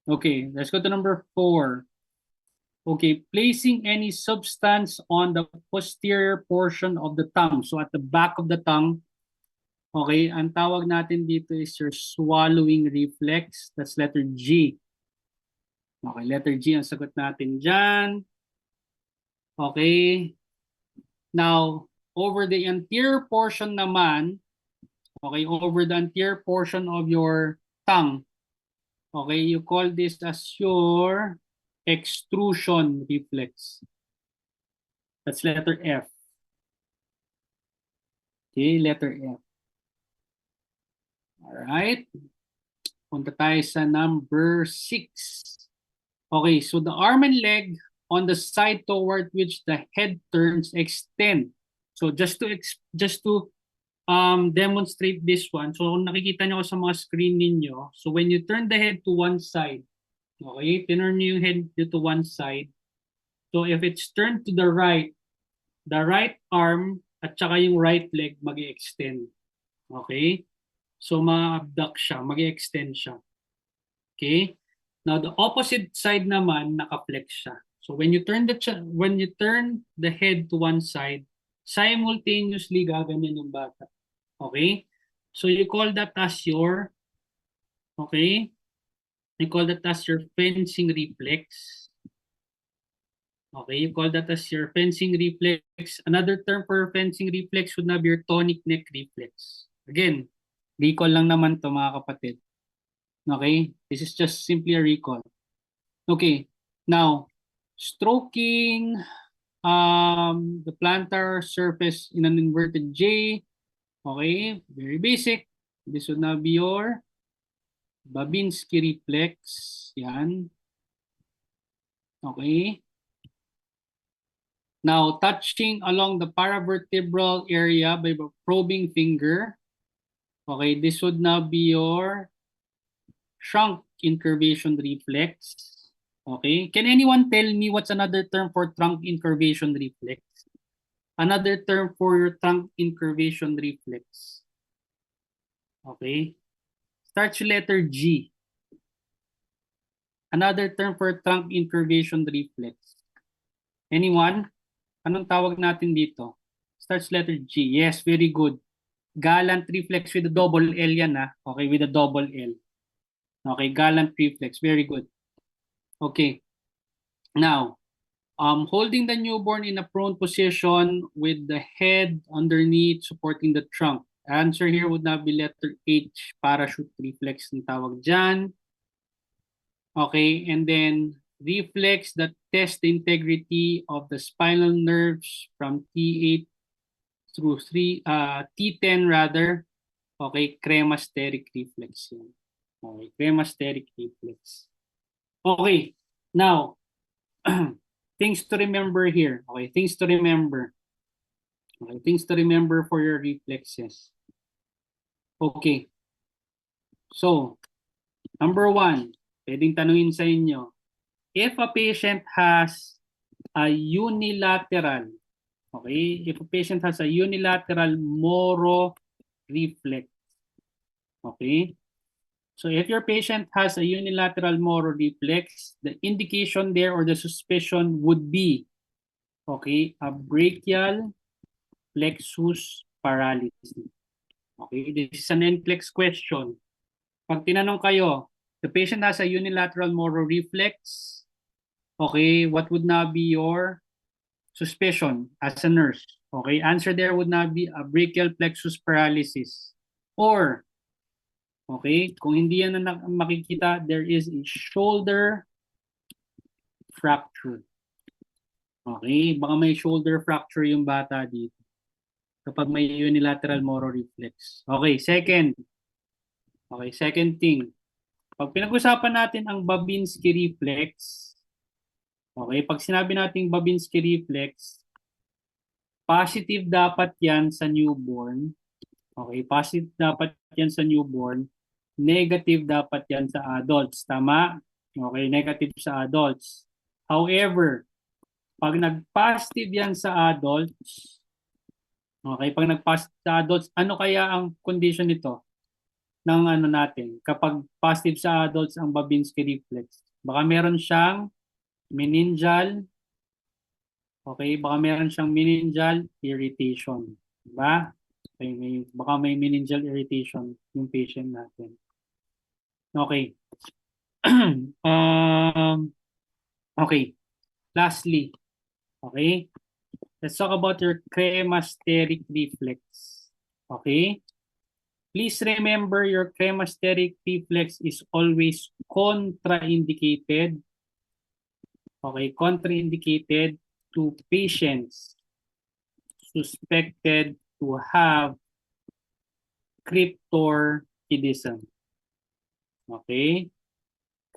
Okay, let's go to number 4. Okay, placing any substance on the posterior portion of the tongue. So at the back of the tongue, okay, ang tawag natin dito is your swallowing reflex. That's letter G. Okay, letter G ang sagot natin dyan. Okay. Now, over the anterior portion naman, okay, over the anterior portion of your tongue, okay, you call this as your extrusion reflex. That's letter F. Okay, letter F. Alright. Punta tayo sa number 6. Okay, so the arm and leg on the side toward which the head turns extend. So just to demonstrate this one. So kung nakikita nyo sa mga screen ninyo, so when you turn the head to one side, okay, tinurn nyo yung head to one side. So if it's turned to the right arm at saka yung right leg mag-extend. Okay? So ma-abduct siya, mag-extend siya. Okay? Now the opposite side naman naka-flex siya. So when you turn the head to one side, simultaneously gaganyan yung bata. Okay? So you call that as your, okay? You call that as your fencing reflex. Okay, you call that as your fencing reflex. Another term for fencing reflex would not be your tonic neck reflex. Again, recall lang naman to mga kapatid. Okay, this is just simply a recall. Okay, now, stroking the plantar surface in an inverted J. Okay, very basic. This would now be your Babinski reflex. Yan. Okay. Now, touching along the paravertebral area by probing finger. Okay, this would now be your trunk incurvation reflex. Okay, can anyone tell me what's another term for trunk incurvation reflex? Another term for your trunk incurvation reflex. Okay, starts with letter G. Another term for trunk incurvation reflex. Anyone? Anong tawag natin dito? Starts letter G. Yes, very good. Gallant reflex with a double L yan ha. Okay, with a double L. Okay, gallant reflex. Very good. Okay. Now, holding the newborn in a prone position with the head underneath supporting the trunk. Answer here would not be letter H, parachute reflex ng tawag dyan. Okay, and then reflex that test the integrity of the spinal nerves from T8 through T10 rather. Okay, cremasteric reflex yan. Okay, cremasteric reflex. Okay, now, things to remember here. Okay, things to remember. Okay, things to remember for your reflexes. Okay. So, number 1, pwedeng tanungin sa inyo, if a patient has a unilateral, okay, if a patient has a unilateral Moro reflex, okay, so if your patient has a unilateral Moro reflex, the indication there or the suspicion would be, okay, a brachial plexus paralysis. Okay, this is an NCLEX question. Pag tinanong kayo, the patient has a unilateral Moro reflex, okay, what would now be your suspicion as a nurse? Okay, answer there would not be a brachial plexus paralysis. Or, okay, kung hindi yan na makikita, there is a shoulder fracture. Okay, baka may shoulder fracture yung bata dito kapag may unilateral motor reflex. Okay, second. Okay, second thing. Pag pinag-usapan natin ang Babinski reflex, okay, pag sinabi natin Babinski reflex, positive dapat yan sa newborn. Okay, positive dapat yan sa newborn. Negative dapat yan sa adults. Tama? Okay, negative sa adults. However, pag nag-positive yan sa adults, okay, pag nag-positive sa adults, ano kaya ang condition nito ng ano natin? Kapag positive sa adults ang Babinski reflex, baka meron siyang meningeal, okay, baka meron siyang meningeal irritation. Diba? Okay, baka may meningeal irritation yung patient natin. Okay. Okay. Lastly, okay, let's talk about your cremasteric reflex. Okay? Please remember your cremasteric reflex is always contraindicated. Okay, contraindicated to patients suspected to have cryptorchidism. Okay?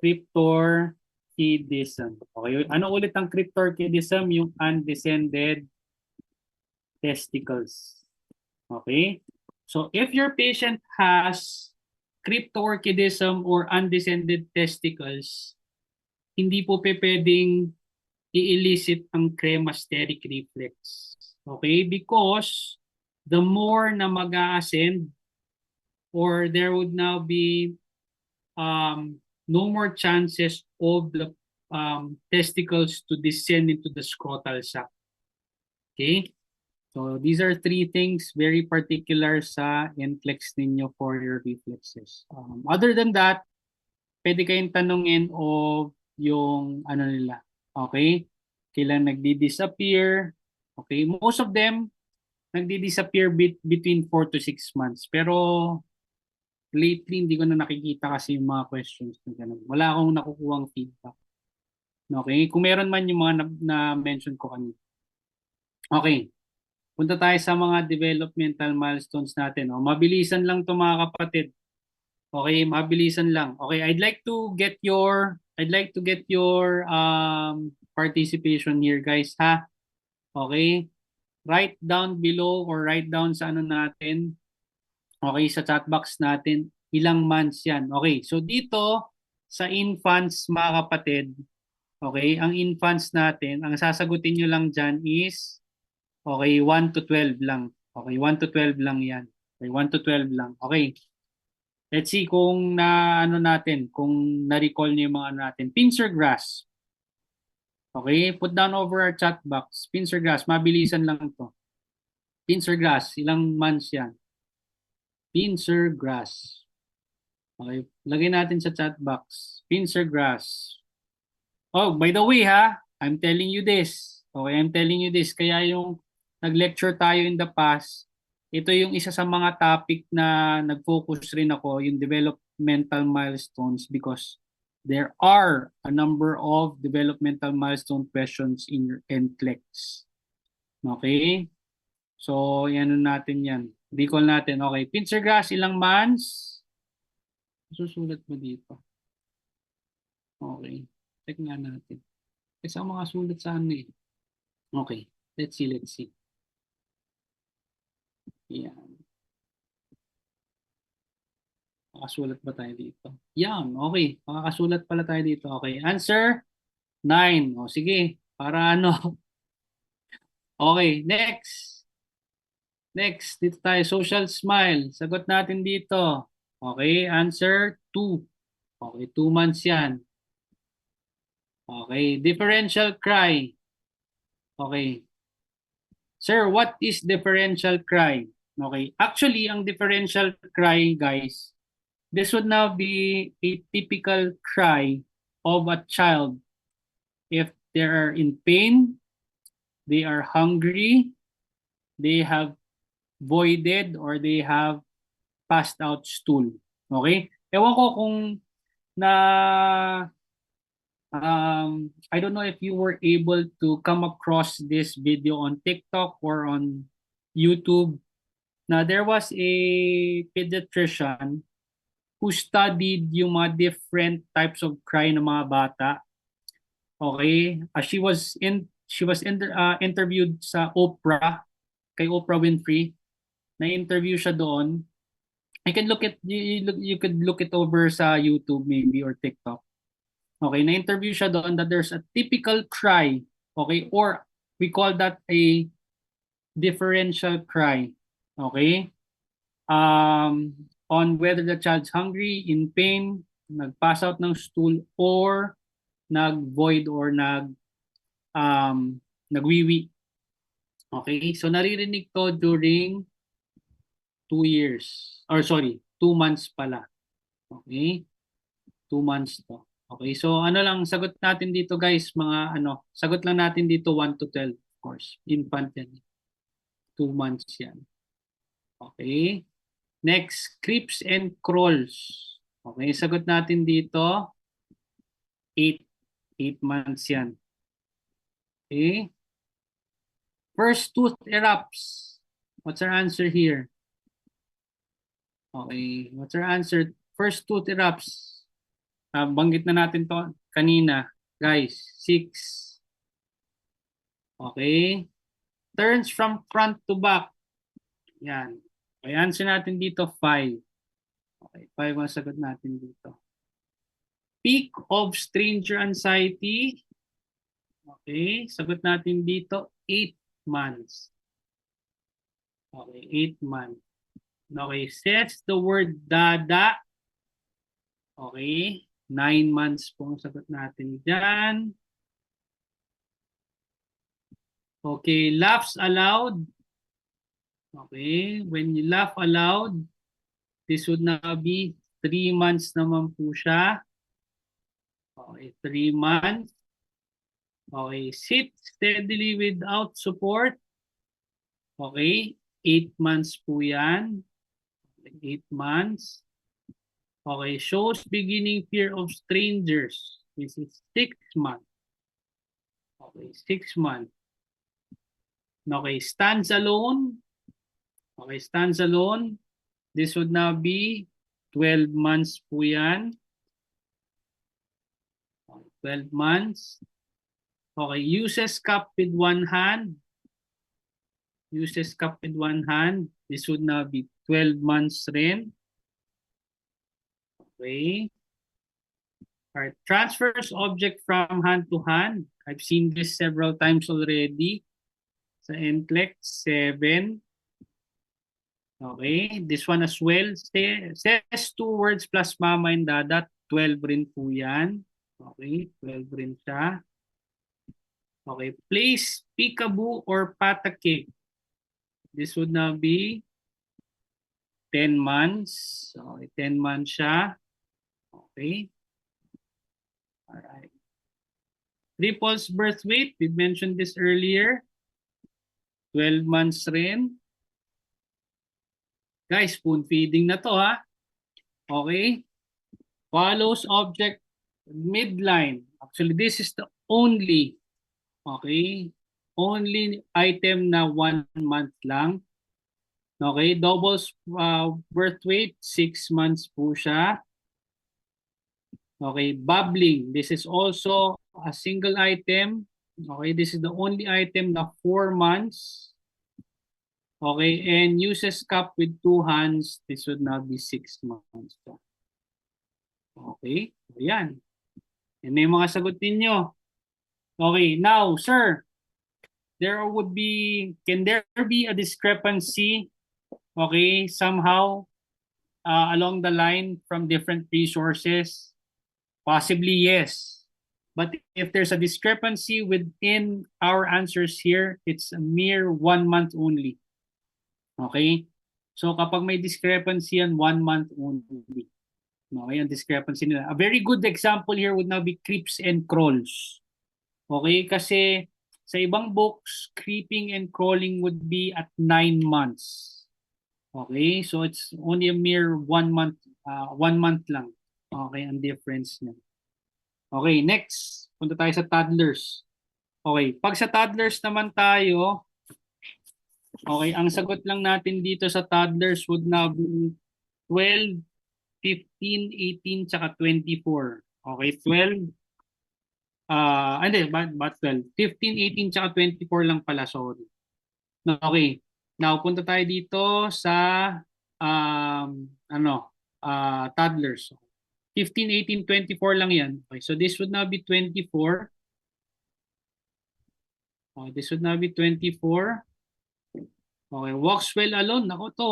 Cryptorchidism. Okay, ano ulit ang cryptorchidism? Yung undescended testicles. Okay? So if your patient has cryptorchidism or undescended testicles, hindi po pwedeng i-elicit ang cremasteric reflex. Okay? Because the more na mag-a-ascend or there would now be no more chances of the testicles to descend into the scrotal sac. Okay? So these are three things very particular sa NCLEX ninyo for your reflexes. Other than that, pwede kayong tanungin of yung ano nila. Okay? Kailan nagdi-disappear. Okay? Most of them nagdi-disappear between 4 to 6 months. Pero lately, hindi ko na nakikita kasi yung mga questions na ganun. Wala akong nakukuhang feedback. Okay? Kung meron man yung mga na-mention ko kanina. Okay. Punta tayo sa mga developmental milestones natin. Mabilisan lang to mga kapatid. Okay, mabilisan lang. Okay, I'd like to get your participation here, guys, ha. Okay? Write down below or write down sa ano natin. Okay, sa chat box natin, ilang months 'yan. Okay, so dito sa infants mga kapatid, okay, ang infants natin, ang sasagutin nyo lang diyan is okay, 1 to 12 lang. Okay, 1 to 12 lang 'yan. Okay, 1 to 12 lang. Okay. Let's see kung kung na-recall niyo yung mga ano natin. Pincer grass. Okay, put down over our chat box. Pincer grass, mabilisan lang 'to. Pincer grass, ilang months 'yan? Pincer grass. Okay, lagay natin sa chat box. Pincer grass. Oh, by the way ha, I'm telling you this. Okay, I'm telling you this. Kaya yung nag-lecture tayo in the past, ito yung isa sa mga topic na nag-focus rin ako, yung developmental milestones, because there are a number of developmental milestone questions in your NCLEX. Okay? So, yan natin yan. Recall natin. Okay, pincer grass, ilang months? Susulat mo dito. Okay. Check nga natin. Kasi ang mga sulat sa ano eh. Okay. Let's see. Yan. Makasulat ba tayo dito? Yan. Okay. Makakasulat pala tayo dito. Okay. Answer? 9. O sige. Para ano. Okay. Next. Dito tayo. Social smile. Sagot natin dito. Okay. Answer? 2. Okay. 2 months yan. Okay. Differential cry. Okay. Sir, what is differential cry? Okay. Actually, ang differential cry, guys, this would now be a typical cry of a child if they are in pain, they are hungry, they have voided or they have passed out stool. Okay? Ewan ko kung na I don't know if you were able to come across this video on TikTok or on YouTube. Na there was a pediatrician who studied yung mga different types of cry ng mga bata. Okay? She was interviewed sa Oprah, kay Oprah Winfrey. Na-interview siya doon. You could look it over sa YouTube maybe or TikTok. Okay, na-interview siya doon that there's a typical cry, okay, or we call that a differential cry, okay? On whether the child's hungry, in pain, nag-pass out ng stool, or nag-void or nagwiwi. Okay, so naririnig to during 2 months pala. Okay, 2 months to. Okay, so ano lang, sagot natin dito guys, sagot lang natin dito 1 to 12, of course. Infant yan. 2 months yan. Okay. Next, creeps and crawls. Okay, sagot natin dito 8. 8 months yan. Okay. First tooth erupts. What's our answer here? Okay, what's our answer? First tooth erupts. Banggit na natin to kanina. Guys, 6. Okay. Turns from front to back. Yan. Okay, answer natin dito 5. Okay, 5 ang sagot natin dito. Peak of stranger anxiety. Okay, sagot natin dito 8 months. Okay, 8 months. Okay, says the word dada. Okay, 9 months po ang sagot natin dyan. Okay, laughs aloud. Okay, when you laugh aloud, this would now be 3 months naman po siya. Okay, 3 months. Okay, sit steadily without support. Okay, 8 months po yan. 8 months. Okay, shows beginning fear of strangers. This is 6 months. Okay, 6 months. Okay, stands alone. Okay, stands alone. This would now be 12 months po yan. 12 months. Okay, uses cup with one hand. Uses cup with one hand. This would now be 12 months rin. Okay. Alright, transfers object from hand to hand. I've seen this several times already. Sa NCLEX, 7. Okay, this one as well. Says 2 words plus mama and dada. 12 rin po yan. Okay, 12 rin siya. Okay, plays peekaboo or patake. This would now be 10 months. Okay, 10 months siya. Okay. Alright. Triple's birth weight, we mentioned this earlier. 12 months rin. Guys, spoon feeding na to ha. Okay. Follows object midline. Actually, this is the only, okay, only item na 1 month lang. Okay, doubles birth weight, 6 months po siya. Okay, bubbling. This is also a single item. Okay, this is the only item na 4 months. Okay, and uses cup with 2 hands. This would now be 6 months. Okay, ayan. Yan na yung mga sagot ninyo. Okay, now, sir, can there be a discrepancy, okay, somehow along the line from different resources? Possibly, yes. But if there's a discrepancy within our answers here, it's a mere 1 month only. Okay? So kapag may discrepancy yan, 1 month only. Okay, ang discrepancy nila. A very good example here would now be creeps and crawls. Okay, kasi Sa ibang books, creeping and crawling would be at 9 months. Okay, so it's only a mere 1 month, 1 month lang. Okay, ang difference niya. Okay, next. Punta tayo sa toddlers. Okay, pag sa toddlers naman tayo, okay, ang sagot lang natin dito sa toddlers would now be 12, 15, 18, tsaka 24. Okay, 12, hindi, but 12. 15, 18, tsaka 24 lang pala, sorry. Okay, now punta tayo dito sa, toddlers. 15, 18, 24 lang yan. Okay, so this would now be 24. Okay, this would now be 24. Okay, walks well alone. Ako to.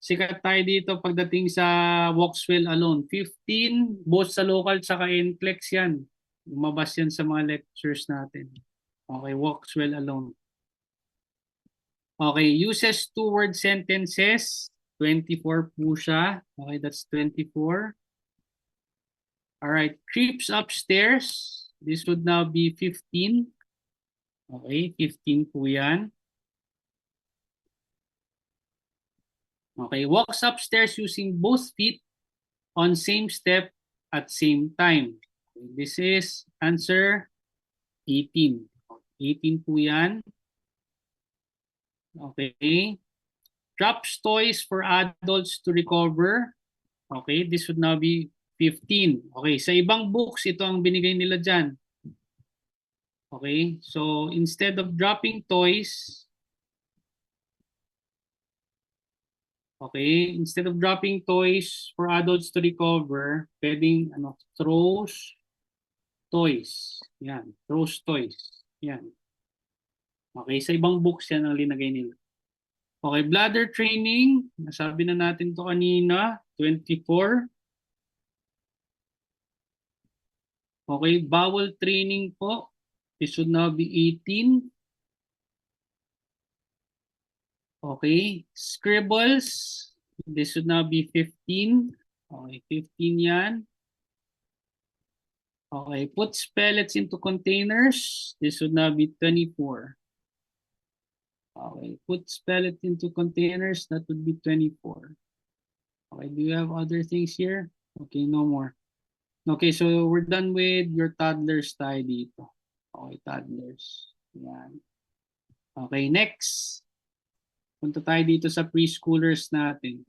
Sikat tayo dito pagdating sa walks well alone. 15, both sa local tsaka NCLEX yan. Lumabas yan sa mga lectures natin. Okay, walks well alone. Okay, uses two-word sentences. 24 po siya. Okay, that's 24. Alright, creeps upstairs. This would now be 15. Okay, 15 po yan. Okay, walks upstairs using both feet on same step at same time. Okay, this is answer 18. 18 po yan. Okay. Drops toys for adults to recover. Okay, this would now be 15. Okay, sa ibang books, ito ang binigay nila dyan. Okay, so instead of dropping toys, okay, instead of dropping toys for adults to recover, pwedeng throws toys. Yan, throws toys. Yan. Okay, sa ibang books yan ang linagay nila. Okay, bladder training. Nasabi na natin to kanina, 24. Okay, bowel training po. This should now be 18. Okay, scribbles. This should now be 15. Okay, 15 yan. Okay, puts pellets into containers. This would now be 24. Okay, puts pellets into containers. That would be 24. Okay, do you have other things here? Okay, no more. Okay, so we're done with your toddlers tayo dito. Okay, toddlers. Yan. Okay, next. Punta tayo dito sa preschoolers natin.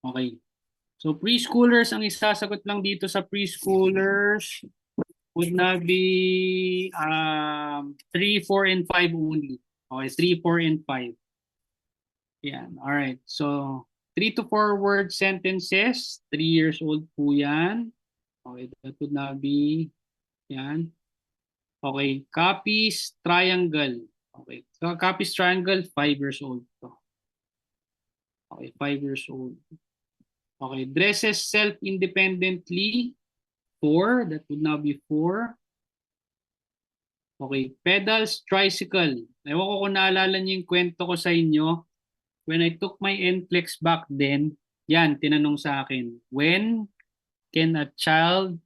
Okay. So preschoolers, ang isasagot lang dito sa preschoolers would not be 3, 4, and 5 only. Okay, 3, 4, and 5. Yan. Alright. So 3 to 4 word sentences. 3 years old po yan. Okay, that would now be yan. Okay, copies triangle. Okay, so copies triangle, 5 years old to. Okay, 5 years old. Okay, dresses self-independently, 4. That would now be 4. Okay, pedals tricycle. Ewan ko kung naalala niyo yung kwento ko sa inyo. When I took my NCLEX back then, yan, tinanong sa akin, when can a child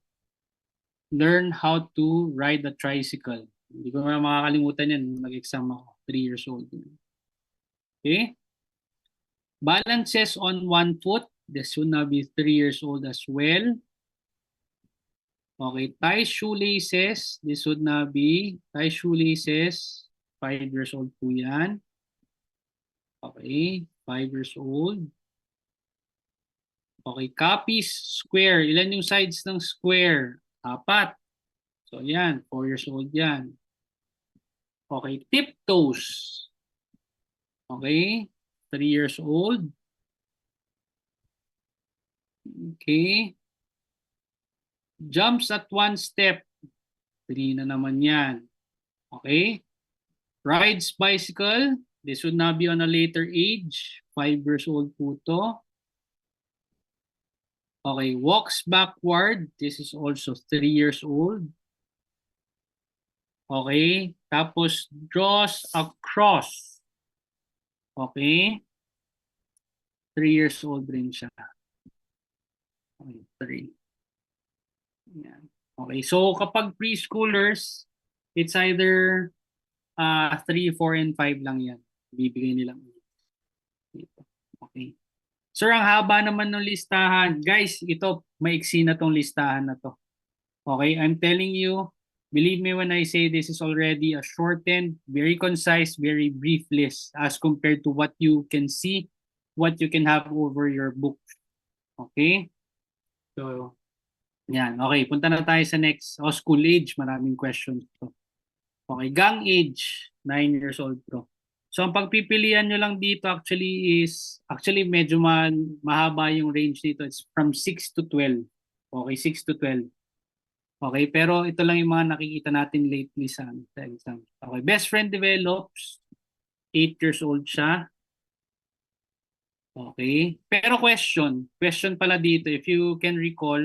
learn how to ride a tricycle? Hindi ko na makakalimutan yan. Nag-exam ako. 3 years old. Okay? Balances on one foot. This would now be 3 years old as well. Okay. Ties shoelaces. This would now be ties shoelaces. 5 years old po yan. Okay. 5 years old. Okay. Copies square. Ilan yung sides ng square? 4. So yan. 4 years old yan. Okay, tiptoes. Okay, 3 years old. Okay. Jumps at one step. 3 na naman yan. Okay. Rides bicycle. This would now be on a later age. 5 years old po to. Okay, walks backward. This is also 3 years old. Okay, tapos draws a cross. Okay. 3 years old rin siya. Okay, 3. Yan. Okay, so kapag preschoolers, It's either 3, 4, and 5 lang yan. Bibigay nilang dito. Okay. Sir, ang haba naman ng listahan. Guys, ito, maiksi na tong listahan na to. Okay, I'm telling you, believe me when I say this is already a shortened, very concise, very brief list as compared to what you can see, what you can have over your book. Okay? So, yan. Okay, punta na tayo sa next. School age, maraming questions to. Okay, gang age, 9 years old to. So, ang pagpipilian nyo lang dito actually medyo mahaba yung range dito. It's from 6 to 12. Okay, 6 to 12. Okay, pero ito lang yung mga nakikita natin lately sa exam. Okay, best friend develops, 8 years old siya. Okay, pero question pala dito, if you can recall,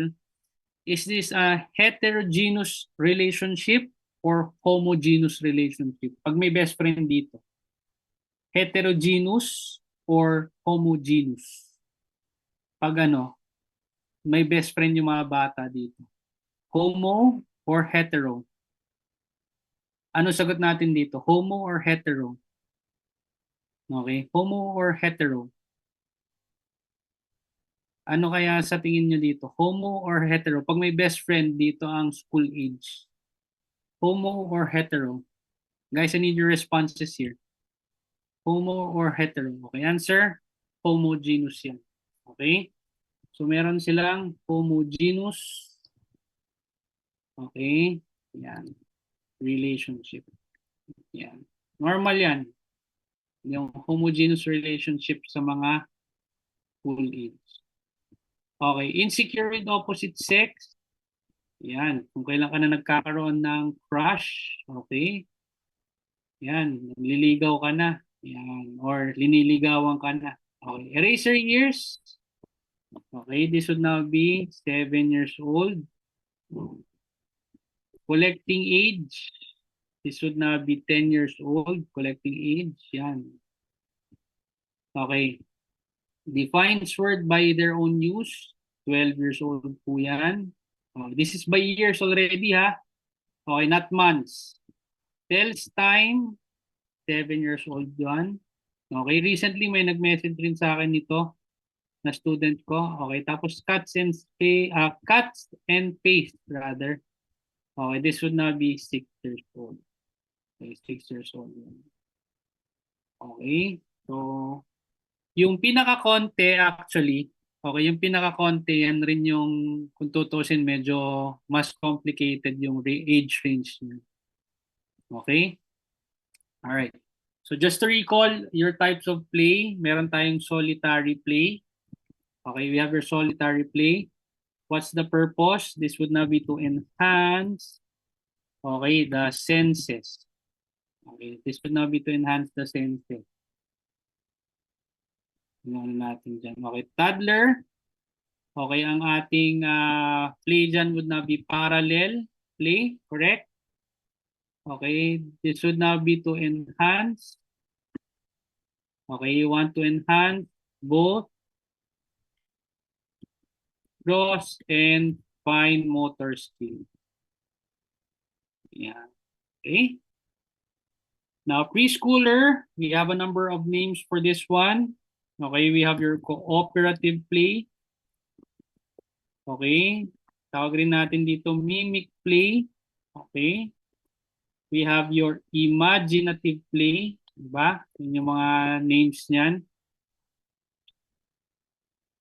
is this a heterogeneous relationship or homogeneous relationship? Pag may best friend dito, heterogeneous or homogeneous? Pag may best friend yung mga bata dito. Homo or hetero? Ano sagot natin dito? Homo or hetero? Okay, homo or hetero? Ano kaya sa tingin nyo dito? Homo or hetero? Pag may best friend dito ang school age. Homo or hetero? Guys, I need your responses here. Homo or hetero? Okay, answer? Homogeneous yan. Okay? So, meron silang homogeneous. Okay? Yan. Relationship. Yan. Normal yan. Yung homogeneous relationship sa mga school age. Okay. Insecure with opposite sex. Yan. Kung kailan ka na nagkakaroon ng crush. Okay. Yan. Nililigaw ka na. Yan. Or liniligawan ka na. Okay. Eraser years. Okay. This would now be 7 years old. Collecting age. This would now be 10 years old. Collecting age. Yan. Okay. Defines word by their own use. 12 years old po yan. This is by years already ha. Okay, not months. Tells time. 7 years old yan. Okay, recently may nag-message rin sa akin nito na student ko. Okay, tapos cuts and paste rather. Okay, this would now be 6 years old. Okay, 6 years old. Okay, so yung pinaka-konti actually, okay, yung pinaka-konti yan rin yung kung tutusin medyo mas complicated yung age range niya. Okay? Alright. So just to recall your types of play, meron tayong solitary play. Okay, we have your solitary play. What's the purpose? This would now be to enhance, okay, the senses. Okay, this would now be to enhance the senses. Ano natin dyan. Okay, toddler. Okay, ang ating play dyan would now be parallel play, correct? Okay, this would now be to enhance. Okay, you want to enhance both gross and fine motor skills. Yeah. Okay. Now, preschooler, we have a number of names for this one. Okay, we have your cooperative play. Okay. Tawag rin natin dito mimic play. Okay. We have your imaginative play. Diba? Yun yung mga names niyan.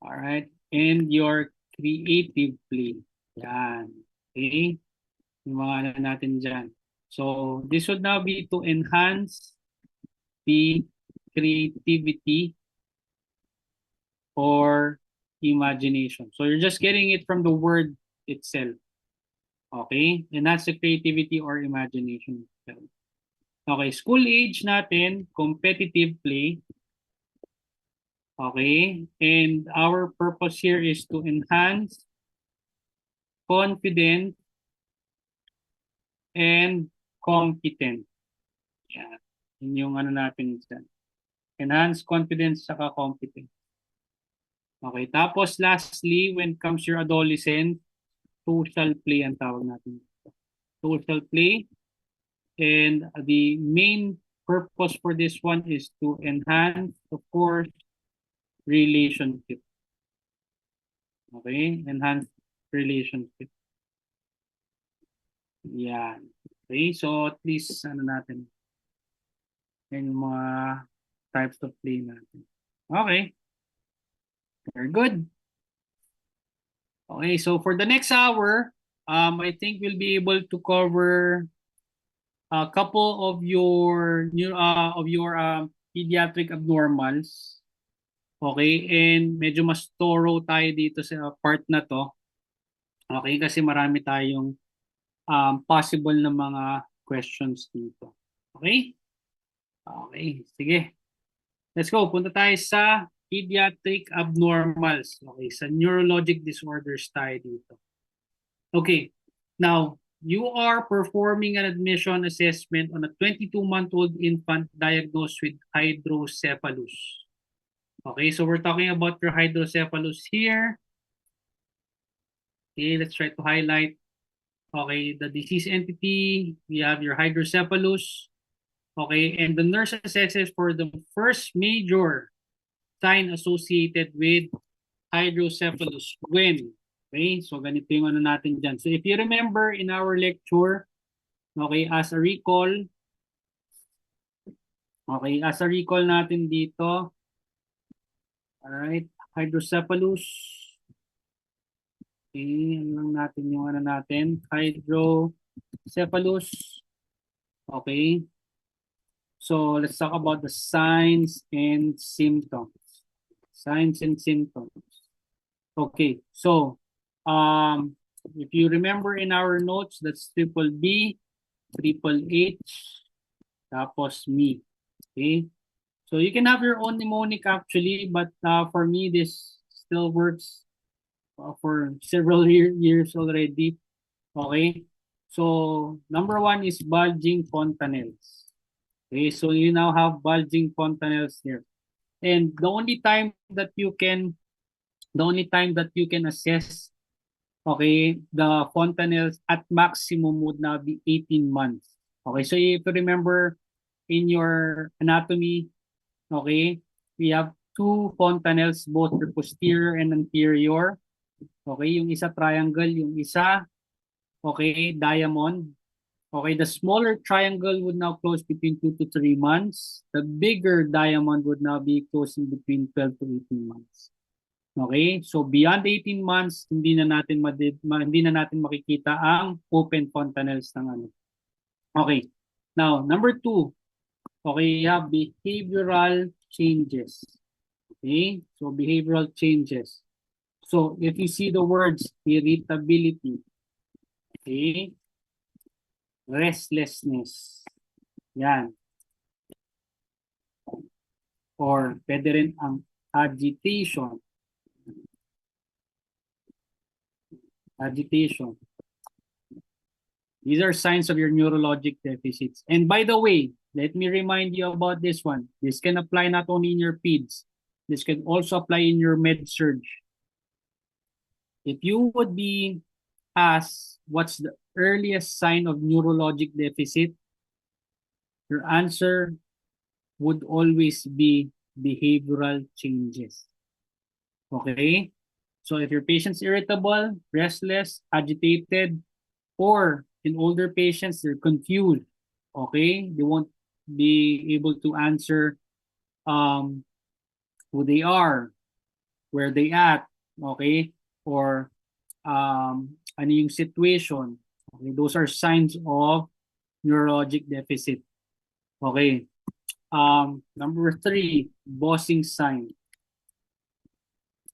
Alright. And your creative play. Yan. Okay. Yung mga ano natin dyan. So, this would now be to enhance the creativity or imagination. So, you're just getting it from the word itself. Okay? And that's the creativity or imagination. Okay, school age natin, competitive play. Okay? And our purpose here is to enhance confidence and competent. Yeah. Yun yung ano natin dyan. Enhance confidence saka competence. Okay, tapos lastly, when it comes your adolescent, social play ang tawag natin. Social play. And the main purpose for this one is to enhance, of course, relationship. Okay? Enhance relationship. Yan. Okay? So, at least, ano natin, yan yung mga types of play natin. Okay. Very good. Okay, so for the next hour, I think we'll be able to cover a couple of your new pediatric abnormals. Okay, and medyo mas thorough tayo dito sa part na to. Okay, kasi marami tayong possible na mga questions dito. Okay? Okay, sige. Let's go. Punta tayo sa pediatric abnormals. Okay, sa neurologic disorders tayo dito. Okay, now you are performing an admission assessment on a 22-month-old infant diagnosed with hydrocephalus. Okay, so we're talking about your hydrocephalus here. Okay, let's try to highlight. Okay, the disease entity, we have your hydrocephalus. Okay, and the nurse assesses for the first major sign associated with hydrocephalus when. Okay, so ganito yung ano natin dyan. So if you remember in our lecture, okay, as a recall natin dito, alright, hydrocephalus. Okay, ano lang natin yung ano natin, hydrocephalus. Okay, so let's talk about the signs and symptoms. Signs and symptoms. Okay, so if you remember in our notes, that's triple B, triple H, tapos me. Okay, so you can have your own mnemonic actually, but for me this still works for several years already. Okay, so number one is bulging fontanelles. Okay, so you now have bulging fontanelles here, and the only time that you can assess, okay, the fontanelles at maximum would now be 18 months. Okay, so if you remember in your anatomy, okay, we have two fontanelles, both the posterior and anterior. Okay, yung isa triangle, yung isa, okay, diamond. Okay, the smaller triangle would now close between 2 to 3 months. The bigger diamond would now be closing between 12 to 18 months. Okay, so beyond 18 months, hindi na natin makikita ang open fontanelles ng ano. Okay, now number 2, okay, you have behavioral changes. Okay, so behavioral changes. So if you see the words irritability, okay, restlessness, yan. Or pwede rin ang agitation. Agitation. These are signs of your neurologic deficits. And by the way, let me remind you about this one. This can apply not only in your peds. This can also apply in your med-surg. If you would be asked what's the earliest sign of neurologic deficit, your answer would always be behavioral changes. Okay? So if your patient's irritable, restless, agitated, or in older patients, they're confused, okay? They won't be able to answer who they are, where they at, okay? Or ano yung situation. Okay? Those are signs of neurologic deficit. Okay. Number 3, bossing sign.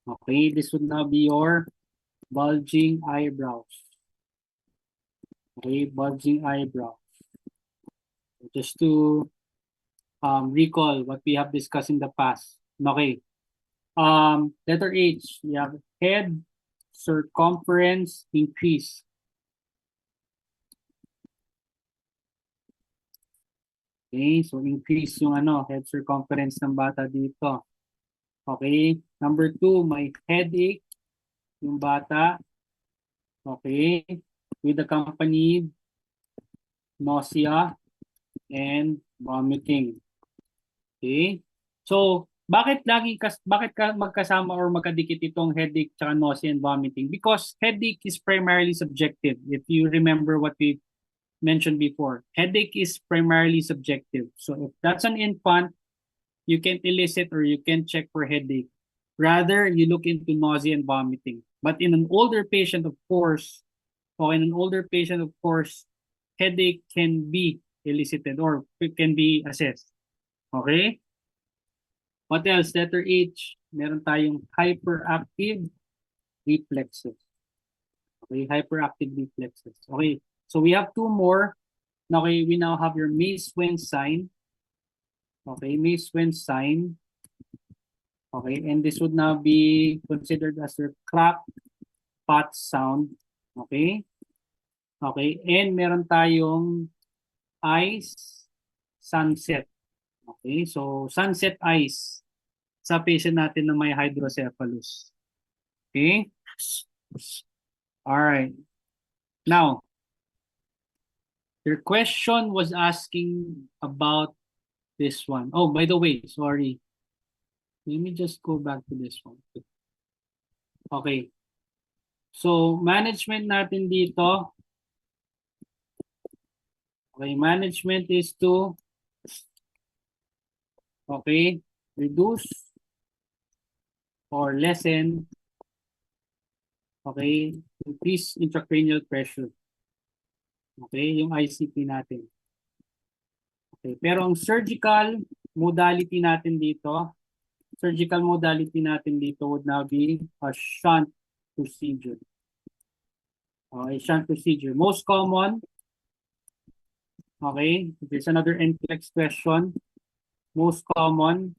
Okay, this would now be your bulging eyebrows. Okay, bulging eyebrows. Just to recall what we have discussed in the past. Okay. Letter H, we have head circumference increase. Okay, so increase yung ano, head circumference ng bata dito. Okay, number 2, may headache yung bata. Okay, with accompanied nausea. and vomiting. Okay? So, bakit magkasama or magkadikit itong headache tsaka nausea and vomiting? Because headache is primarily subjective. If you remember what we mentioned before, headache is primarily subjective. So, if that's an infant, you can't elicit or you can't check for headache. Rather, you look into nausea and vomiting. But in an older patient, of course, headache can be elicited or it can be assessed. Okay? What else? Letter H, meron tayong hyperactive reflexes. Okay, hyperactive reflexes. Okay, so we have two more. Okay, we now have your Mace-Went sign. Okay, Mace-Went sign. Okay, and this would now be considered as your clap pot sound. Okay? Okay, and meron tayong eyes sunset. Okay, so sunset eyes sa patient natin na may hydrocephalus. Okay? All right. Now, your question was asking about this one. Oh, by the way, sorry. Let me just go back to this one. Okay. So, management natin dito. Okay, management is to, okay, reduce or lessen, okay, increase intracranial pressure. Okay, yung ICP natin. Okay, pero ang surgical modality natin dito would now be a shunt procedure. Okay, shunt procedure. Most common, okay, there's another NCLEX question. Most common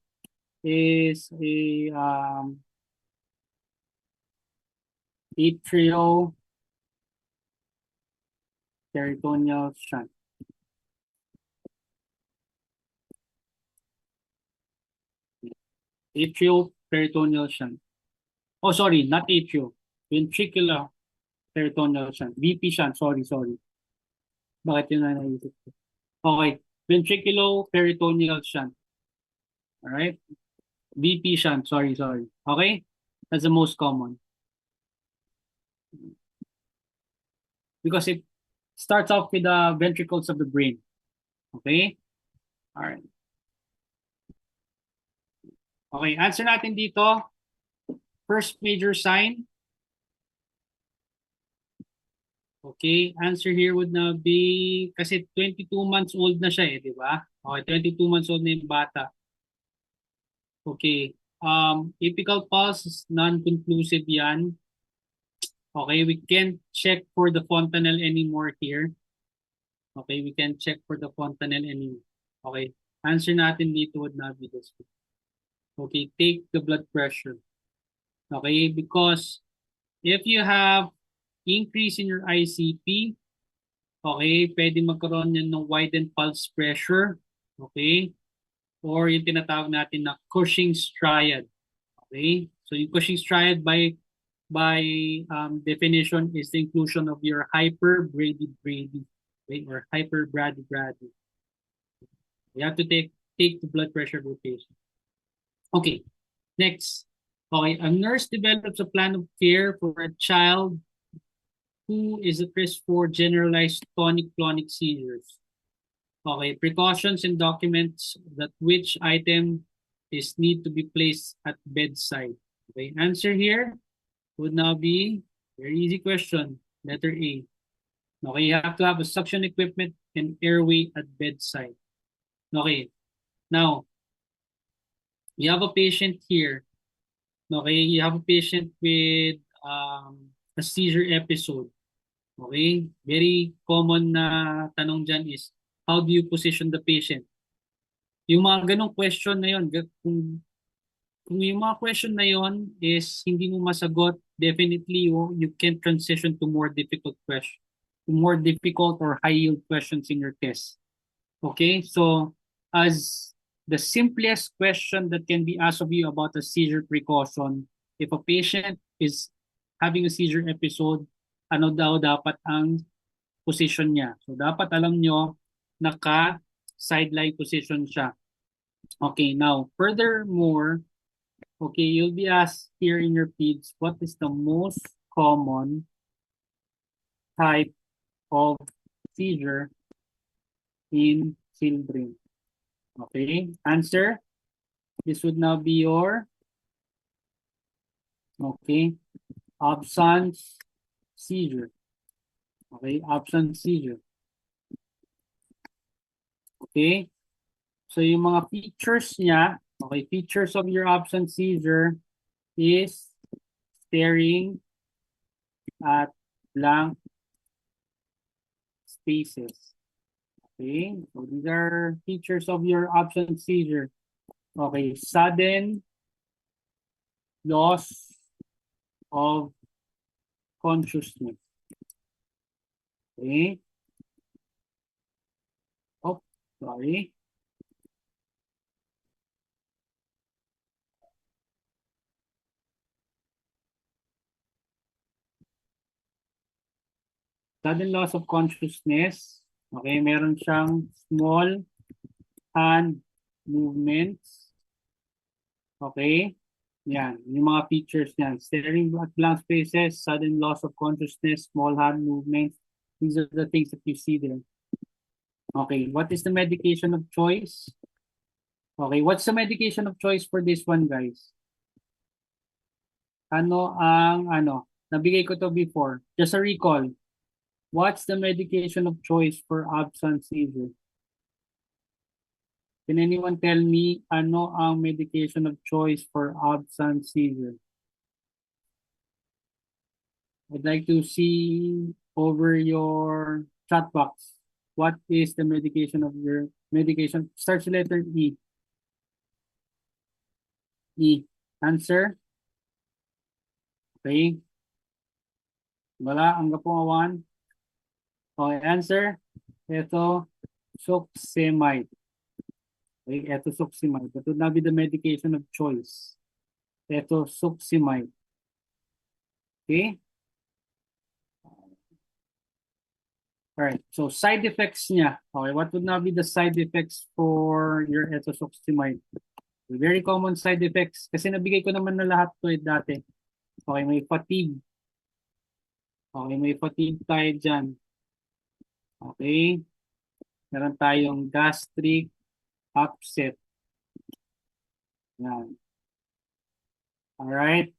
is a atrioperitoneal shunt. Atrioperitoneal shunt. Oh, sorry, not atrio. Ventricular peritoneal shunt. VP shunt, sorry. Bakit yun na naisip ko? Okay, ventriculoperitoneal shunt. Alright? VP shunt, sorry. Okay? That's the most common. Because it starts off with the ventricles of the brain. Okay? Alright. Okay, answer natin dito. First major sign. Okay, answer here would now be, kasi 22 months old na siya di ba? Okay, 22 months old na yung bata. Okay, apical pulse is non-conclusive yan. Okay, we can't check for the fontanelle anymore here. Okay, we can't check for the fontanelle anymore. Okay, answer natin dito would not be this. Okay, take the blood pressure. Okay, because if you have increase in your ICP, okay, pwede magkaroon yan ng widened pulse pressure. Okay, or yung tinatawag natin na Cushing's triad. Okay, so yung Cushing's triad by definition is the inclusion of your hyper-Brady-Brady, okay, or hyper-Brady-Brady. You have to take the blood pressure of the patient. Okay, next. Okay, a nurse develops a plan of care for a child who is at risk for generalized tonic-clonic seizures. Okay, precautions and documents that which item is need to be placed at bedside. Okay, answer here would now be very easy question, letter A. Okay, you have to have a suction equipment and airway at bedside. Okay, now you have a patient here. Okay, you have a patient with a seizure episode. Okay, very common na tanong dyan is, how do you position the patient? Yung mga ganong question na yun, kung yung mga question na yun is hindi mo masagot, definitely you can transition to more difficult question, to more difficult or high yield questions in your test. Okay, so as the simplest question that can be asked of you about a seizure precaution, if a patient is having a seizure episode, ano daw dapat ang position niya? So dapat alam nyo, sideline position siya. Okay, now, furthermore, okay, you'll be asked here in your PEDS, what is the most common type of seizure in children? Okay, answer. This would now be your, okay, absence seizure. Okay, absence seizure. Okay, so yung mga features niya, okay, features of your absence seizure is staring at blank spaces. Okay, so these are features of your absence seizure. Okay, sudden loss of consciousness. Okay. Oh, sorry. Sudden loss of consciousness. Okay, meron siyang small hand movements. Okay. Yan, yung mga features niyan. Staring at blank spaces, sudden loss of consciousness, small hand movements. These are the things that you see there. Okay, what is the medication of choice? Okay, what's the medication of choice for this one, guys? Nabigay ko to before. Just a recall. What's the medication of choice for absence seizure? Can anyone tell me ano ang medication of choice for absence seizure? I'd like to see over your chat box. What is the medication of your medication? Starts with letter E. E. Answer? Okay. Wala, ang gapungawan. Okay, answer? Ito, succinimide. Okay, ito succinimide. That would not be the medication of choice. Ito, succinimide. Okay? Alright, so side effects niya. Okay, what would now be the side effects for your ethosuximide? Very common side effects. Kasi nabigay ko naman na lahat to dati. Okay, may fatigue. Okay, may fatigue tayo dyan. Okay. Meron tayong gastric upset. Yan. Alright.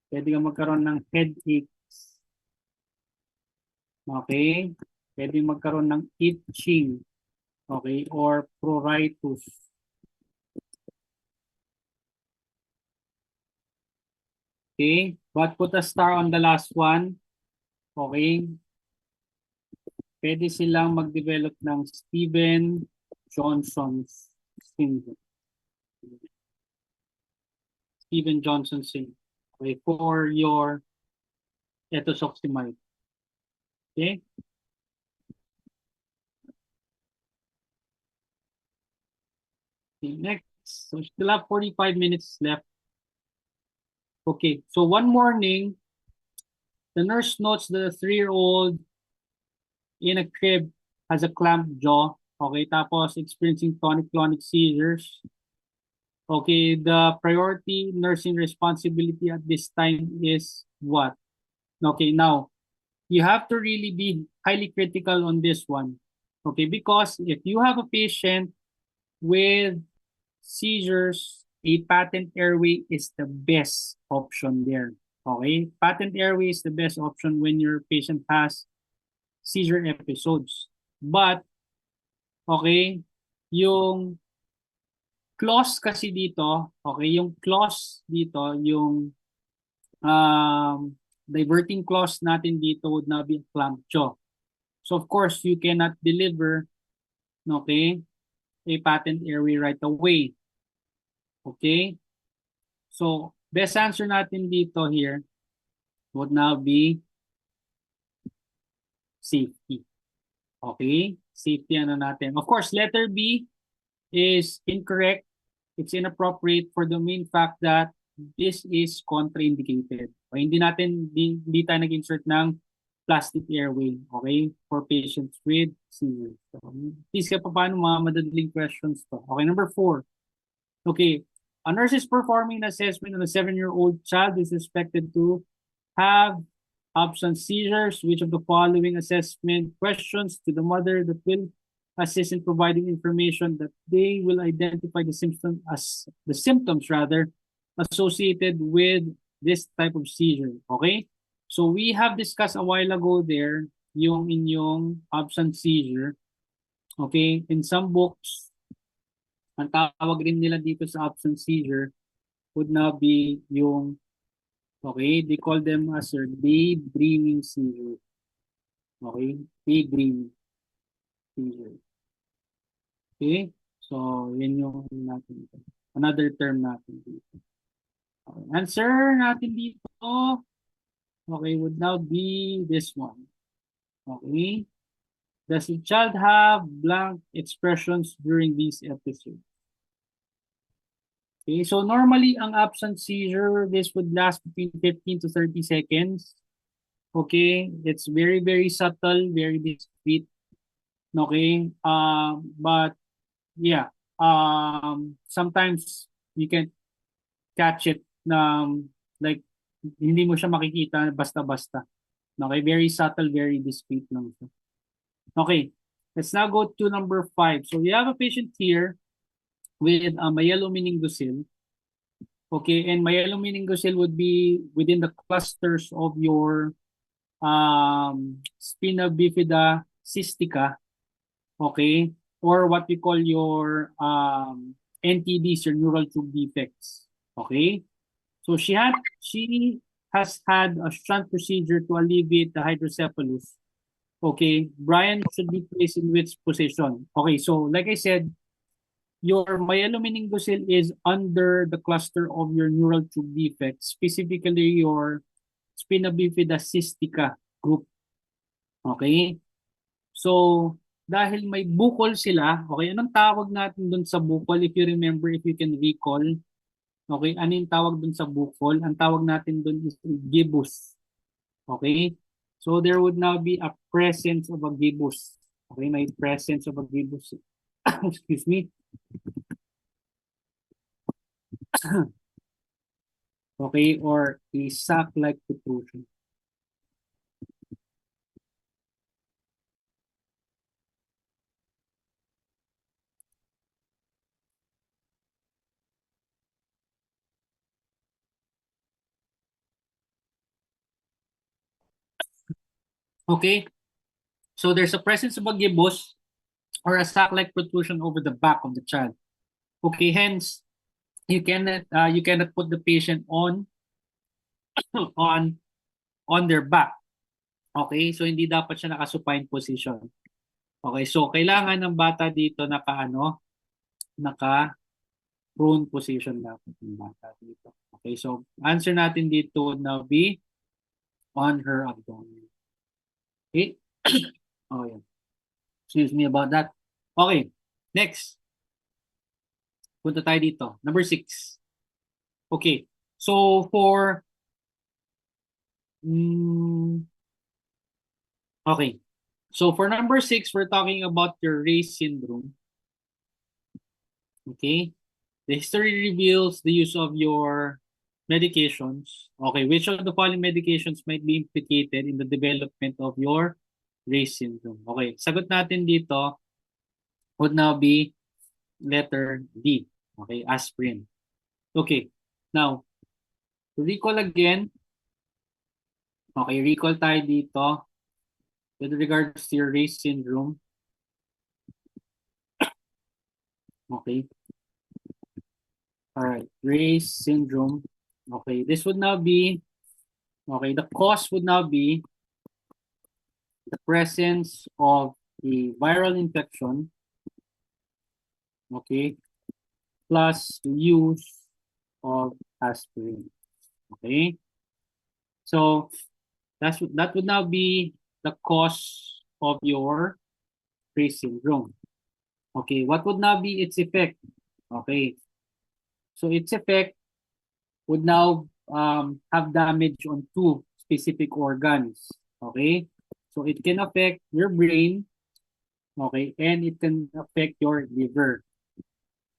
Pwede kang magkaroon ng headaches. Okay. Pwede magkaroon ng itching. Okay. Or pruritus. Okay. But put a star on the last one. Okay. Pwede silang mag-develop ng Stevens-Johnson syndrome. Stevens-Johnson syndrome. Okay, for your ethosuximide. Okay? Okay, next. So still have 45 minutes left. Okay, so one morning, the nurse notes that a 3-year-old in a crib has a clamped jaw. Okay, tapos experiencing tonic-clonic seizures. Okay, the priority nursing responsibility at this time is what? Okay, now, you have to really be highly critical on this one. Okay, because if you have a patient with seizures, a patent airway is the best option there. Okay, patent airway is the best option when your patient has seizure episodes. But, okay, yung clause kasi dito, okay, yung clause dito, yung diverting clause natin dito would not be clamped jaw. So of course, you cannot deliver, okay, a patent airway right away. Okay? So, best answer natin dito here would now be safety. Okay? Safety ano natin. Of course, letter B is incorrect. It's inappropriate for the main fact that this is contraindicated. O, hindi tayo nag-insert ng plastic airway, okay, for patients with seizures. So, please ka pa paano mga madadaling questions to. Okay, number 4. Okay, a nurse is performing an assessment on a 7-year-old child who is suspected to have absence seizures. Which of the following assessment questions to the mother that will assist in providing information that they will identify the symptoms associated with this type of seizure. Okay? So we have discussed a while ago there yung inyong absence seizure. Okay? In some books, ang tawag rin nila dito sa absence seizure would now be yung, okay, they call them as their daydreaming seizure. Okay? Daydreaming seizure. Okay? So, yan yung natin. Another term natin dito. Okay. Answer natin dito, okay, would now be this one. Okay? Does the child have blank expressions during these episodes? Okay, so normally ang absent seizure, this would last between 15 to 30 seconds. Okay, it's very, very subtle, very discreet. Okay, but yeah, sometimes you can catch it na like hindi mo siya makikita basta-basta. Okay, very subtle, very discreet lang siya. Okay, let's now go to number 5. So you have a patient here with a myelomeningocele. Okay, and myelomeningocele would be within the clusters of your spina bifida cystica, okay, or what we call your NTDs, your neural tube defects. Okay, so she has had a shunt procedure to alleviate the hydrocephalus. Okay, Brian should be placed in which position? Okay, so like I said, your myelomeningocele is under the cluster of your neural tube defects, specifically your spina bifida cystica group. Okay? So, dahil may bukol sila, okay, anong tawag natin dun sa bukol? If you remember, if you can recall, okay, ano yung tawag dun sa bukol? Ang tawag natin dun is gibbus. Okay? So, there would now be a presence of a gibbus. Okay, may presence of a gibbus. Excuse me. Okay, or a sac-like protrusion. Okay, so there's a presence of a gibbus or a sac-like protrusion over the back of the child. Okay, hence you cannot put the patient on on their back. Okay, so hindi dapat siya naka-supine position. Okay, so kailangan ng bata dito naka prone position dapat ng bata dito. Okay, so answer natin dito would now be on her abdomen. Okay. Oh, yeah. Excuse me about that. Okay. Next. Punta tayo dito. Number 6. Okay. So, for... okay. So, for number 6, we're talking about your Ray's syndrome. Okay. The history reveals the use of your medications. Okay. Which of the following medications might be implicated in the development of your Ray's syndrome? Okay. Sagot natin dito would now be letter D. Okay, aspirin. Okay, now, to recall again, okay, recall tayo dito with regards to your Ray's syndrome. Okay. All right, Ray's syndrome. Okay, this would now be, okay, the cause would now be the presence of a viral infection. Okay, plus the use of aspirin. Okay, so that would now be the cause of your Ray's syndrome. Okay, what would now be its effect? Okay, so its effect would now have damage on 2 specific organs. Okay, So it can affect your brain, okay, and it can affect your liver.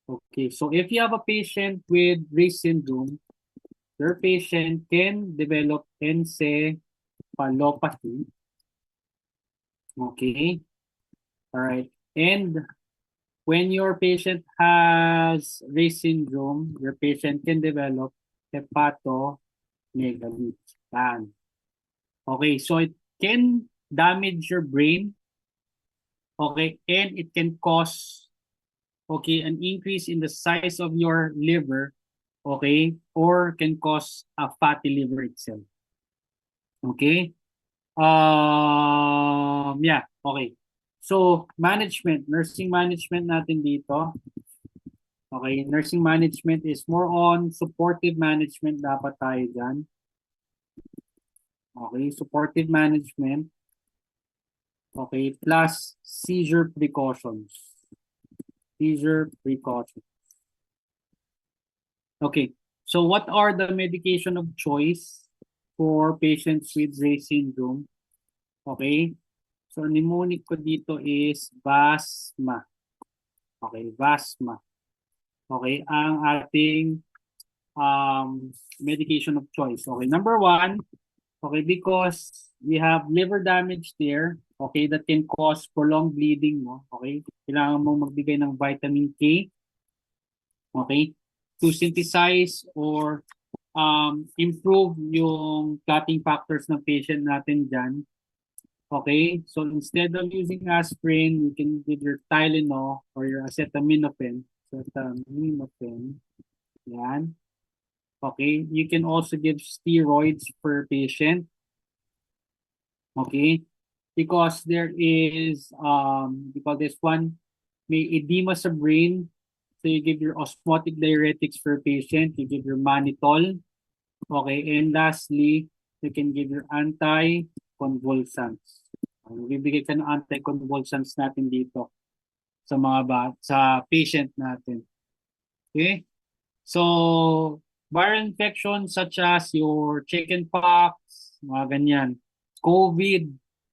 Okay, so if you have a patient with Ray's syndrome, your patient can develop encephalopathy. Okay, all right. And when your patient has Ray's syndrome, your patient can develop hepatomegaly. Yan. Okay, so it can damage your brain, okay, and it can cause, okay, an increase in the size of your liver, okay, or can cause a fatty liver itself. Okay? Yeah, okay. So, management, nursing management natin dito. Okay, nursing management is more on supportive management dapat tayo dyan. Okay, supportive management. Okay, plus seizure precautions. Seizure precautions. Okay, so what are the medication of choice for patients with Ray's syndrome? Okay, so mnemonic ko dito is Vasma. Okay, Vasma. Okay, ang ating medication of choice. Okay, number one, okay, because we have liver damage there, okay, that can cause prolonged bleeding mo. Okay, kailangan mo magbigay ng vitamin K, okay, to synthesize or improve yung clotting factors ng patient natin dyan. Okay, so instead of using aspirin, you can give your Tylenol or your acetaminophen. Acetaminophen. Yan. Okay, you can also give steroids per patient. Okay, because there is, because this one, may edema sa brain. So you give your osmotic diuretics per patient. You give your mannitol. Okay, and lastly, you can give your anticonvulsants. Bibigay ka ng anticonvulsants natin dito sa sa patient natin. Okay? So, viral infections such as your chickenpox, mga ganyan. COVID,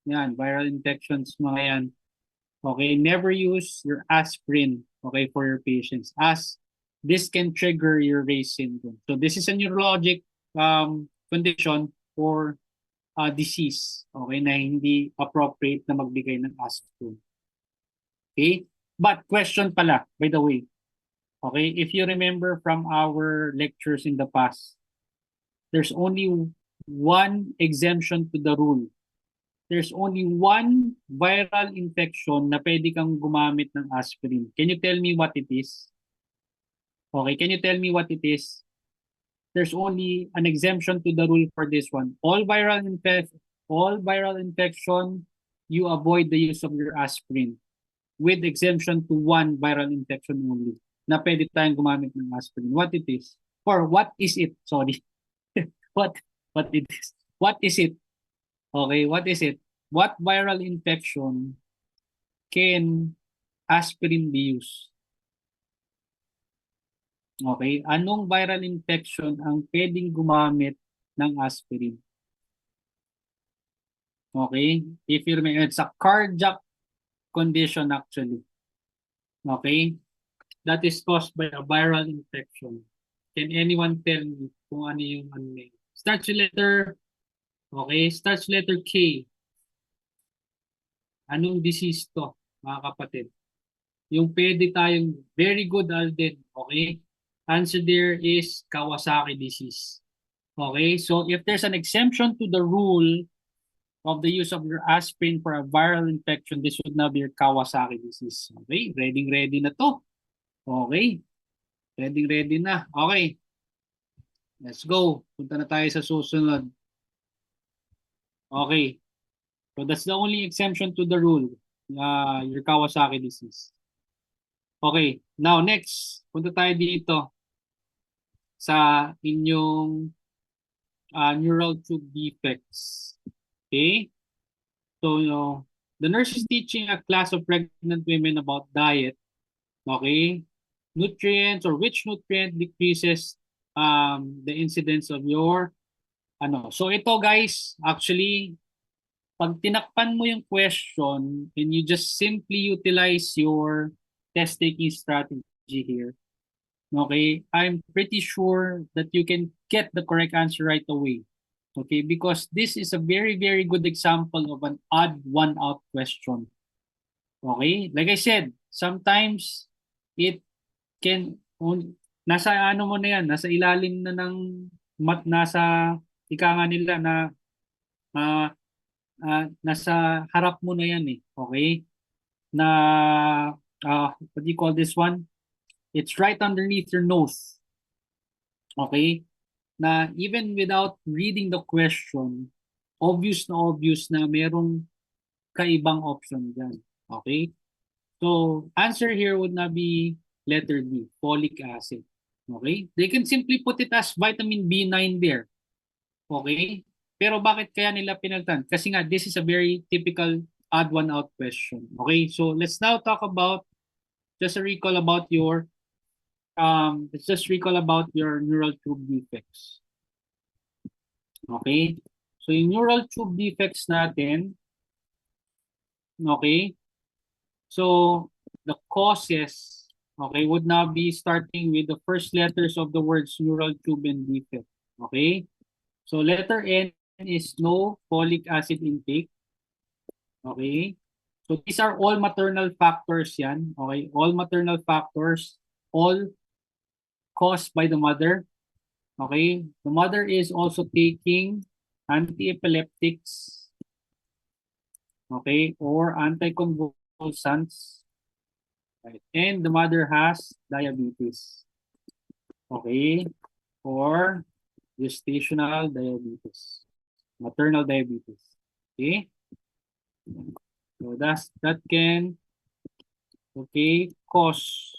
yan, viral infections, mga yan. Okay, never use your aspirin, okay, for your patients as this can trigger your Ray's syndrome. So this is a neurologic condition or disease, okay, na hindi appropriate na magbigay ng aspirin. Okay? But question pala, by the way, okay, if you remember from our lectures in the past, there's only one exemption to the rule. There's only one viral infection na pwede kang gumamit ng aspirin. Can you tell me what it is? Okay, can you tell me what it is? There's only an exemption to the rule for this one. All viral infection, you avoid the use of your aspirin with exemption to one viral infection only na pwede tayong gumamit ng aspirin. What it is? Or what is it? Sorry. what it is? What is it? Okay, what is it? What viral infection can aspirin be used? Okay, anong viral infection ang pwedeng gumamit ng aspirin? Okay, if you remember, it's a cardiac condition actually. Okay, that is caused by a viral infection. Can anyone tell me kung ano yung ano name? Starts with letter, okay, starts with letter K. Anong disease to, mga kapatid? Yung pwede tayong very good, Alden, okay? Answer there is Kawasaki disease. Okay, so if there's an exemption to the rule of the use of your aspirin for a viral infection, this would now be your Kawasaki disease. Okay, ready na to. Okay, ready na. Okay, let's go. Punta na tayo sa susunod. Okay, so that's the only exemption to the rule, your Kawasaki disease. Okay, now next, punta tayo dito sa inyong neural tube defects. Okay, so the nurse is teaching a class of pregnant women about diet. Okay, nutrients or which nutrient decreases the incidence of your ano. So ito guys, actually pag tinakpan mo yung question and you just simply utilize your test taking strategy here, okay, I'm pretty sure that you can get the correct answer right away. Okay, because this is a very, very good example of an odd one out question. Okay, like I said, sometimes it can, nasa ano mo na yan, nasa ilalim na ng, nasa, ika nga nila na, ah, nasa harap mo na yan eh. Okay, na, what do you call this one? It's right underneath your nose. Okay, na even without reading the question, obvious na merong kaibang option dyan. Okay? So, answer here would not be letter D, folic acid. Okay? They can simply put it as vitamin B9 there. Okay? Pero bakit kaya nila pinagtan? Kasi nga, this is a very typical odd one out question. Okay? So, let's now talk about, just a recall about your, let's just recall about your neural tube defects. Okay? So, yung neural tube defects natin, okay? So, the causes, okay, would now be starting with the first letters of the words neural tube and defect. Okay? So, letter N is no folic acid intake. Okay? So, these are all maternal factors yan. Okay? All maternal factors, all caused by the mother. Okay? The mother is also taking anti-epileptics, okay, or anticonvulsants. Right. And the mother has diabetes. Okay? Or gestational diabetes. Maternal diabetes. Okay? So that can, okay, cause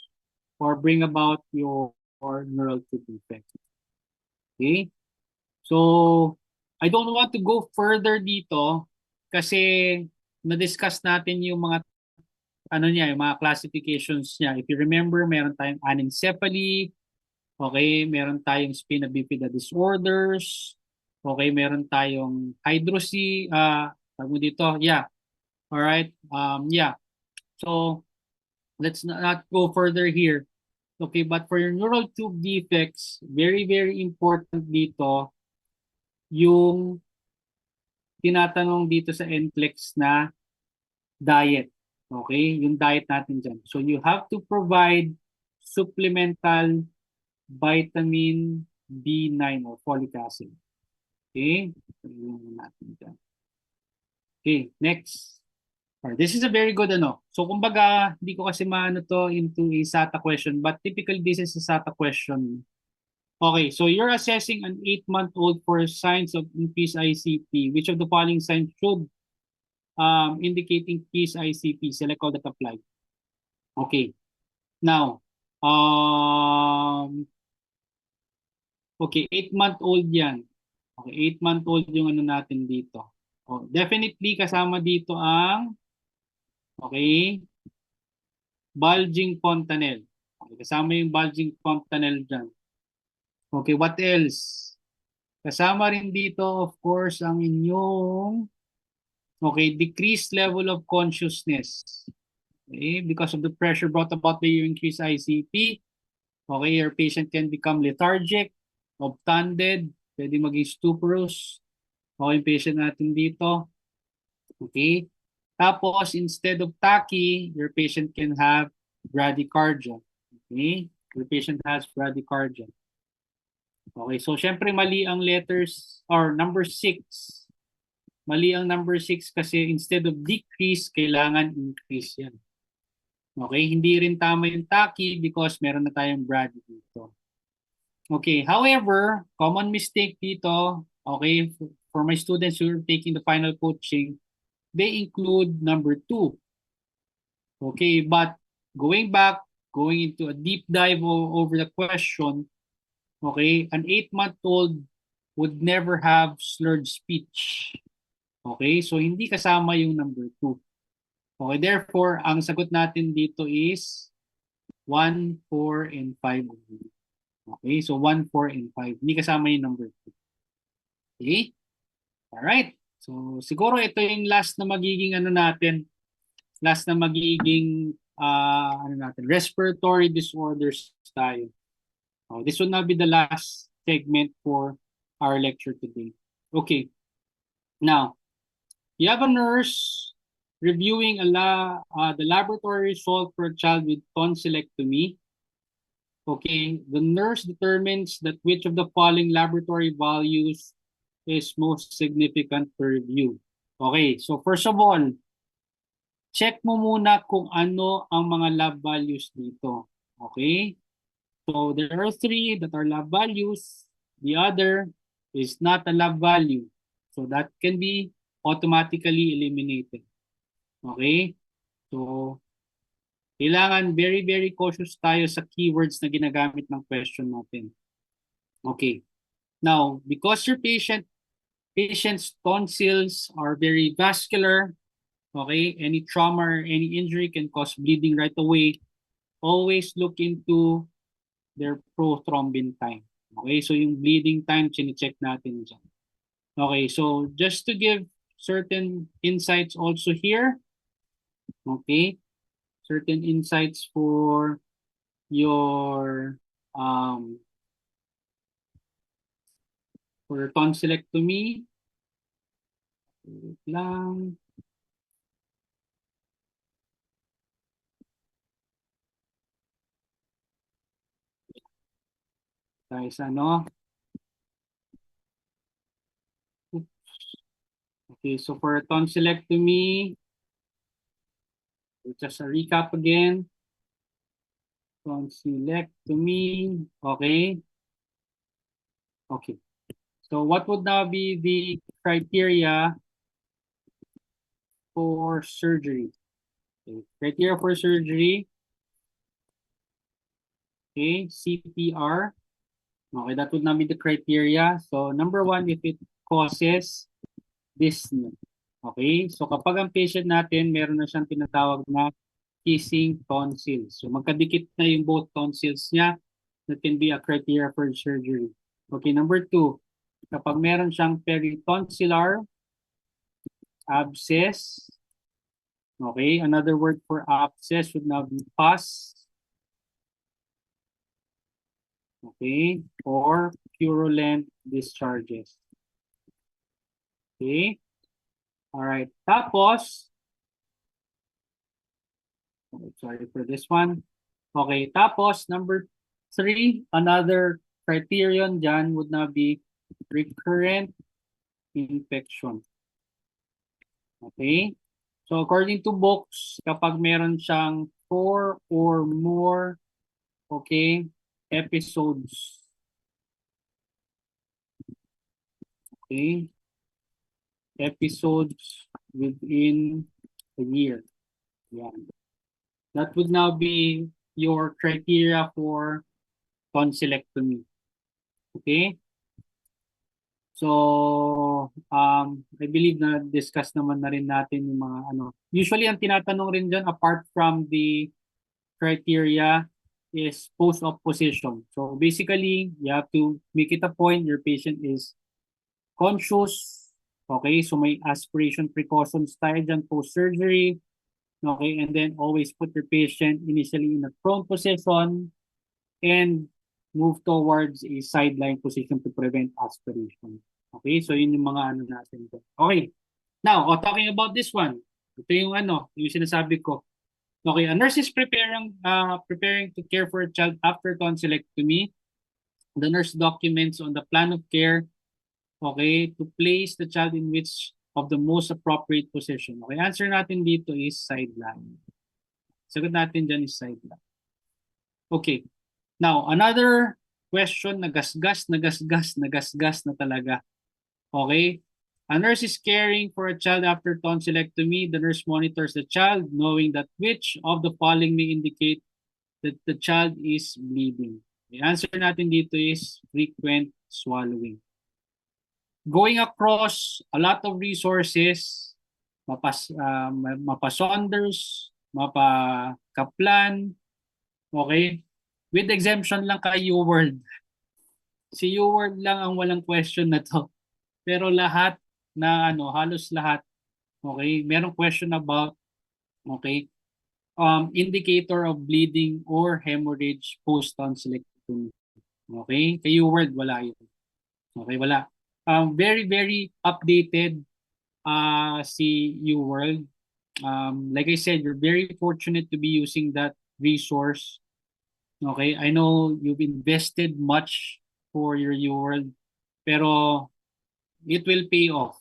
or bring about your neural tube defect. Okay? So, I don't want to go further dito kasi na-discuss natin yung mga ano niya, yung mga classifications niya. If you remember, meron tayong anencephaly, okay, meron tayong spina bifida disorders, okay, meron tayong hydrosy, tawag mo dito, yeah. All right. Yeah. So, let's not go further here. Okay, but for your neural tube defects, very, very important dito yung tinatanong dito sa NCLEX na diet. Okay, yung diet natin dyan. So you have to provide supplemental vitamin B9 or folic acid. Okay, yung natin dyan. Okay, next. This is a very good ano. So kumbaga, hindi ko kasi maano to into a SATA question, but typically this is a SATA question. Okay, so you're assessing an 8-month-old for signs of increased ICP. Which of the following signs should indicate increased ICP? Select all that apply. Okay. Now, okay, 8-month-old yan. Okay, 8-month-old yung ano natin dito. Oh, definitely kasama dito ang, okay, bulging fontanelle. Okay, kasama yung bulging fontanelle dyan. Okay, what else? Kasama rin dito, of course, ang inyong, okay, decreased level of consciousness. Okay, because of the pressure brought about by your increased ICP, okay, your patient can become lethargic, obtunded, pwede maging stuporous. Okay, yung patient natin dito. Okay. Tapos, instead of tachy, your patient can have bradycardia. Okay. Your patient has bradycardia. Okay, so syempre mali ang letters or number 6. Mali ang number 6 kasi instead of decrease, kailangan increase yan. Okay, hindi rin tama yung tachy because meron na tayong brady dito. Okay, however, common mistake dito, okay, for my students who are taking the final coaching, they include number 2. Okay, but going back, going into a deep dive over the question, okay, an 8-month-old would never have slurred speech. Okay, so hindi kasama yung number 2. Okay, therefore, ang sagot natin dito is 1, 4, and 5. Okay, so 1, 4, and 5. Hindi kasama yung number 2. Okay? Alright. So siguro ito yung last na magiging ano natin, last na magiging ano natin, respiratory disorders tayo. This will now be the last segment for our lecture today. Okay. Now, you have a nurse reviewing the laboratory result for a child with tonsillectomy. Okay, the nurse determines that which of the following laboratory values is most significant to review. Okay, so first of all, check mo muna kung ano ang mga lab values dito. Okay? So there are three that are lab values. The other is not a lab value. So that can be automatically eliminated. Okay? So kailangan very, very cautious tayo sa keywords na ginagamit ng question natin. Okay. Now, because your patient's tonsils are very vascular, okay, any trauma or any injury can cause bleeding right away. Always look into their prothrombin time. Okay, so yung bleeding time, chine-check natin dyan. Okay, so just to give certain insights also here, okay, certain insights for your for tonsillectomy. Wait lang. Tayo sa ano. Okay, so for tonsillectomy, just a recap again. Tonsillectomy, okay. Okay. So what would now be the criteria for surgery? Okay. Criteria for surgery, okay, CPR. Okay, that would now be the criteria. So number one, if it causes dyspnea. Okay, so kapag ang patient natin, meron na siyang tinatawag na kissing tonsils. So magkadikit na yung both tonsils niya, that can be a criteria for surgery. Okay, number two, kapag meron siyang peritonsillar abscess, okay, another word for abscess would now be pus, okay, or purulent discharges. Okay, all right, tapos, sorry for this one. Okay, tapos number three, another criterion dyan would now be recurrent infection. Okay? So according to books, kapag meron siyang 4 or more, okay, episodes. Okay? Episodes within a year. Yeah. That would now be your criteria for tonsillectomy. Okay? So, I believe na discuss naman na rin natin yung mga ano. Usually, ang tinatanong rin dyan, apart from the criteria, is post-op position. So, basically, you have to make it a point your patient is conscious. Okay, so may aspiration precautions tayo dyan post-surgery. Okay, and then always put your patient initially in a prone position and move towards a sideline position to prevent aspiration. Okay, so yun yung mga ano natin. Okay, now, talking about this one. Ito yung ano, yung sinasabi ko. Okay, a nurse is preparing to care for a child after tonsillectomy. The nurse documents on the plan of care, okay, to place the child in which of the most appropriate position. Okay, answer natin dito is sideline. Sagot natin dyan is sideline. Okay, now, another question na gasgas na talaga. Okay? A nurse is caring for a child after tonsillectomy. The nurse monitors the child, knowing that which of the following may indicate that the child is bleeding. The answer natin dito is frequent swallowing. Going across a lot of resources, mapa-Saunders, mapa-Kaplan, okay? With exemption lang kay UWorld. Si UWorld lang ang walang question na to. Pero lahat na ano, halos lahat, okay, merong question about, okay, indicator of bleeding or hemorrhage post-tonsillectomy. Okay? Kay UWorld, wala yun. Okay, wala. Very, very updated si UWorld. Like I said, you're very fortunate to be using that resource. Okay, I know you've invested much for your UWorld, pero it will pay off.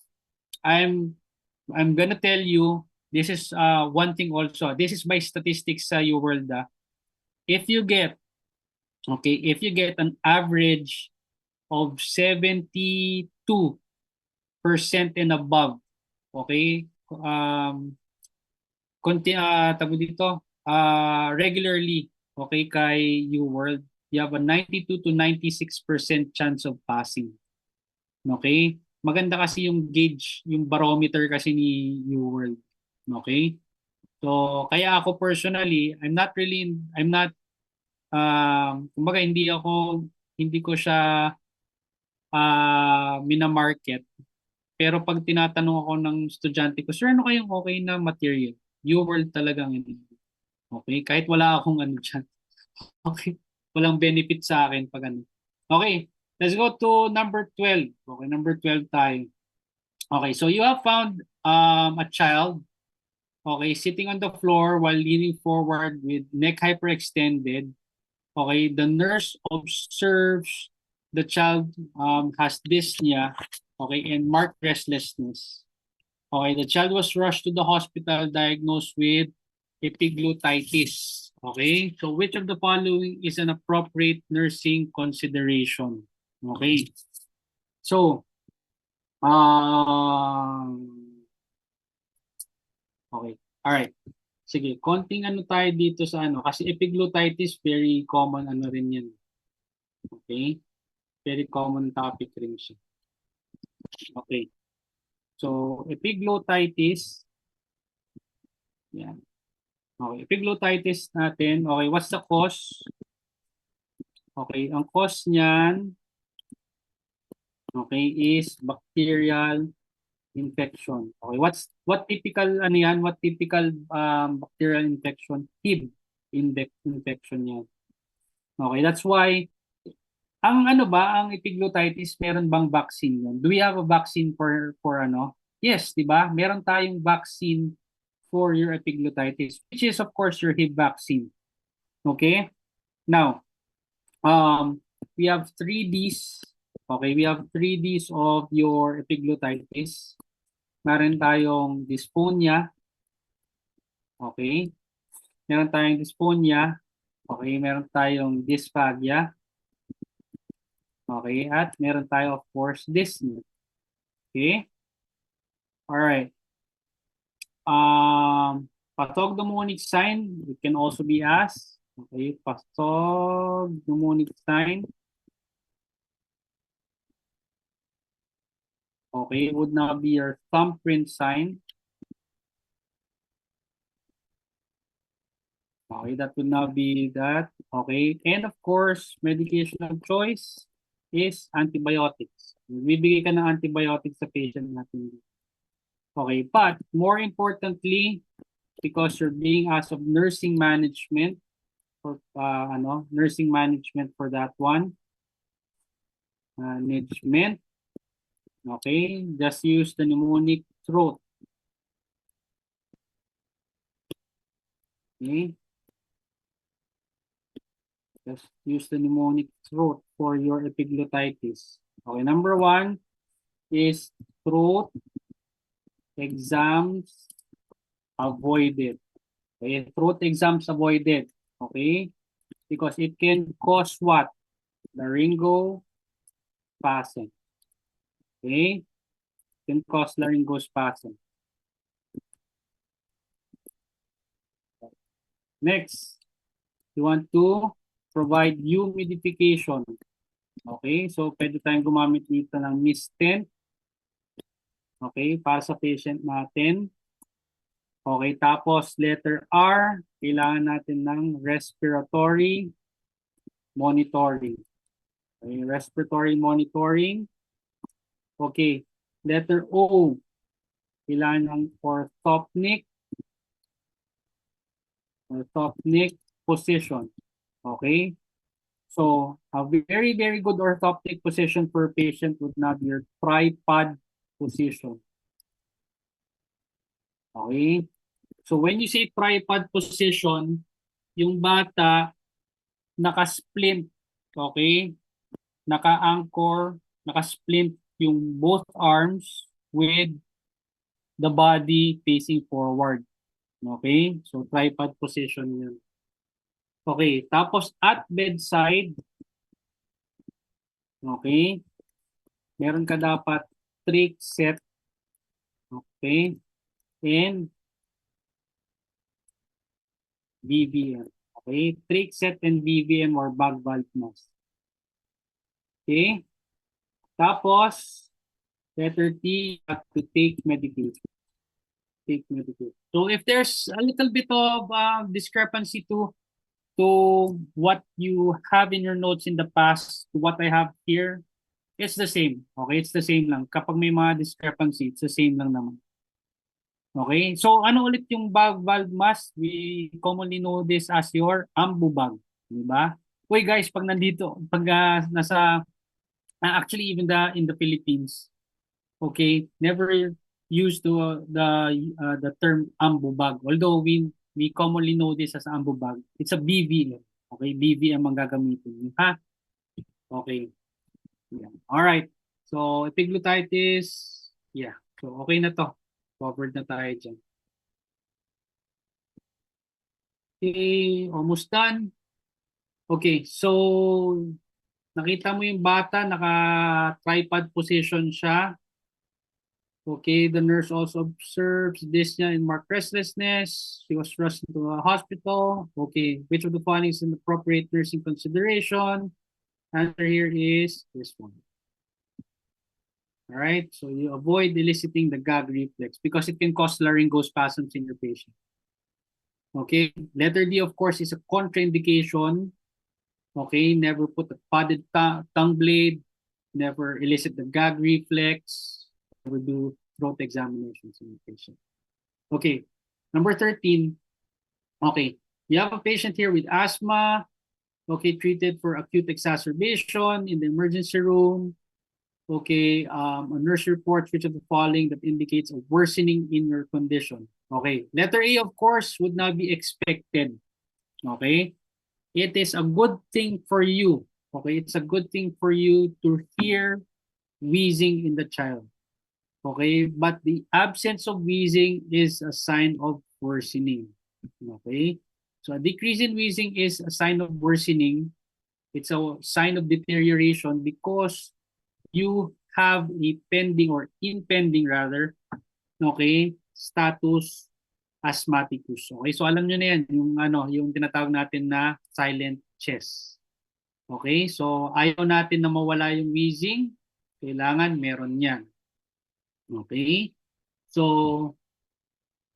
I'm I'm gonna tell you, this is one thing also. This is by statistics sa UWorld. If you get, okay, if you get an average of 72% and above, okay, tawag dito, regularly, okay, kay UWorld, you have a 92 to 96% chance of passing. Okay? Maganda kasi yung gauge, yung barometer kasi ni UWorld. Okay? So, kaya ako personally, I'm not, kumbaga hindi ko siya minamarket. Pero pag tinatanong ako ng estudyante ko, sir, ano kayong okay na material? UWorld talagang hindi. Okay? Kahit wala akong ano dyan. Okay? Walang benefit sa akin pag ano. Okay, let's go to number 12. Okay, number 12 tayo. Okay, so you have found a child, okay, sitting on the floor while leaning forward with neck hyperextended. Okay, the nurse observes the child has dyspnea, okay, and marked restlessness. Okay, the child was rushed to the hospital diagnosed with epiglottitis. Okay, so which of the following is an appropriate nursing consideration? Okay, so, okay, alright. Sige, konting ano tayo dito sa ano, kasi epiglottitis, very common ano rin yan. Okay, very common topic rin siya. Okay, so epiglottitis, yan. Okay, epiglottitis natin. Okay, what's the cause? Okay, ang cause niyan, okay, is bacterial infection. Okay, what typical ano yan? What typical bacterial infection? Hib infection yan. Okay, that's why ang ano ba, ang epiglottitis, meron bang vaccine yun? Do we have a vaccine for ano? Yes, 'di ba? Meron tayong vaccine for your epiglottitis, which is of course your Hib vaccine. Okay? Now, we have 3Ds. Okay, we have 3Ds of your epiglottitis. Meron tayong dysphonia. Okay? Meron tayong dysphonia. Okay, meron tayong dysphagia. Okay, at meron tayo of course dyspnea. Okay? All right. Pathognomonic sign, it can also be asked. Okay, pathognomonic sign. Okay, would now be your thumbprint sign. Okay, that would now be that. Okay, and of course, medication of choice is antibiotics. Bibigay ka ng antibiotics sa patient natin. Okay, but more importantly, because you're being asked of nursing management, for nursing management for that one. Management. Okay, just use the mnemonic throat. Okay. Just use the mnemonic throat for your epiglottitis. Okay, number 1 is throat exams avoided. Okay, throat exams avoided. Okay, because it can cause what? Laryngospasm. Okay, it can cause laryngospasm. Next, you want to provide humidification. Okay, so pwede tayong gumamit dito ng mist tent. Okay, para sa patient natin. Okay, tapos letter R, kailangan natin ng respiratory monitoring. Okay, respiratory monitoring. Okay, Letter O, kailangan ng orthopnic position. Okay? So, a very, very good orthoptic position for a patient would not be your tripod position. Okay? So, when you say tripod position, yung bata naka-splint, okay? Naka-anchor, naka-splint yung both arms with the body facing forward. Okay? So, tripod position yun. Okay, tapos at bedside, okay, meron ka dapat trick set, okay, and BVM. Okay, trick set and BVM or bag valve mask. Okay, tapos letter T, you have to take medication. Take medication. So if there's a little bit of discrepancy to what you have in your notes in the past to what I have here, it's the same. Okay, it's the same lang. Kapag may mga discrepancy, it's the same lang naman. Okay, so ano ulit yung bag valve mask? We commonly know this as your ambu bag, di ba? Uy guys, pag nandito, pag actually even in the Philippines, okay, never used to the term ambu bag. Although we commonly know this as ambu bag. It's a BVM. Okay, BVM ang gagamitin. Ha? Okay. Yeah. All right. So, epiglottitis, yeah. So, okay na to. Covered na tayo dyan. Okay, almost done. Okay, so nakita mo yung bata, naka-tripod position siya. Okay, the nurse also observes dyspnea and marked restlessness. She was rushed into a hospital. Okay, which of the following is an appropriate nursing consideration? Answer here is this one. All right, so you avoid eliciting the gag reflex because it can cause laryngospasms in your patient. Okay, letter D, of course, is a contraindication. Okay, never put a padded tongue blade, never elicit the gag reflex, never do throat examinations in the patient. Okay, number 13. Okay, you have a patient here with asthma, okay, treated for acute exacerbation in the emergency room. Okay, a nurse reports which of the following that indicates a worsening in your condition. Okay, letter A, of course, would not be expected. Okay, it is a good thing for you. Okay, it's a good thing for you to hear wheezing in the child. Okay, but the absence of wheezing is a sign of worsening. Okay, so a decrease in wheezing is a sign of worsening. It's a sign of deterioration because you have a pending or impending rather, okay, status asthmaticus. Okay, so alam nyo na yan, yung tinatawag natin na silent chest. Okay, so ayaw natin na mawala yung wheezing, kailangan meron yan. Okay, so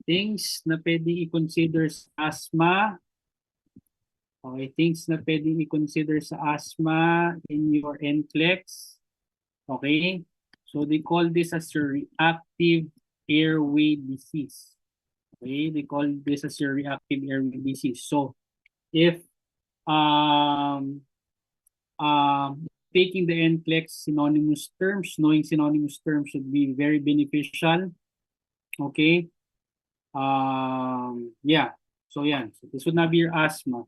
things na pwedeng i-consider sa asthma. Okay, things na pwedeng i-consider sa asthma in your NCLEX. Okay, so they call this as your reactive airway disease. Okay, they call this as your reactive airway disease. So if taking the NCLEX synonymous terms, knowing synonymous terms should be very beneficial. Okay, yeah, so yeah, so this would not be your asthma.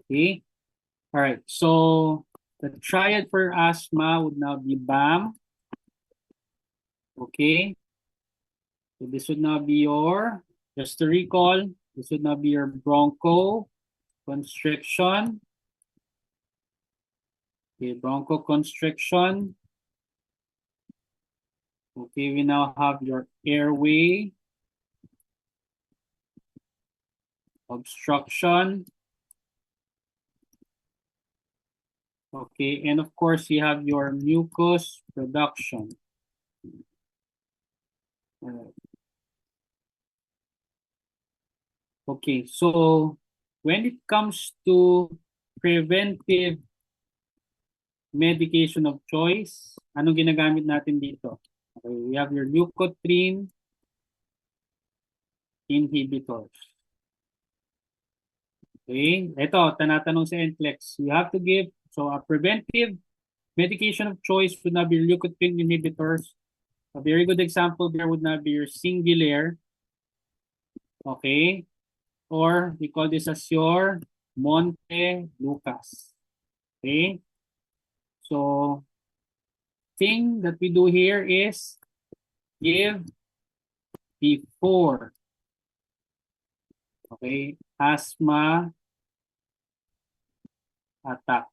Okay, all right, so the triad for asthma would now be BAM. Okay, so this would now be your, just to recall, this would now be your bronchoconstriction. Okay, bronchoconstriction. Okay, we now have your airway obstruction. Okay, and of course, you have your mucus production. Okay, so when it comes to preventive medication of choice, anong ginagamit natin dito? Okay, we have your leukotriene inhibitors. Okay, ito, tanatanong sa NCLEX. You have to give, so a preventive medication of choice would not be leukotriene inhibitors. A very good example there would not be your Singulair. Okay, or we call this as your Montelukast. Okay, so thing that we do here is give before, okay, asthma attack.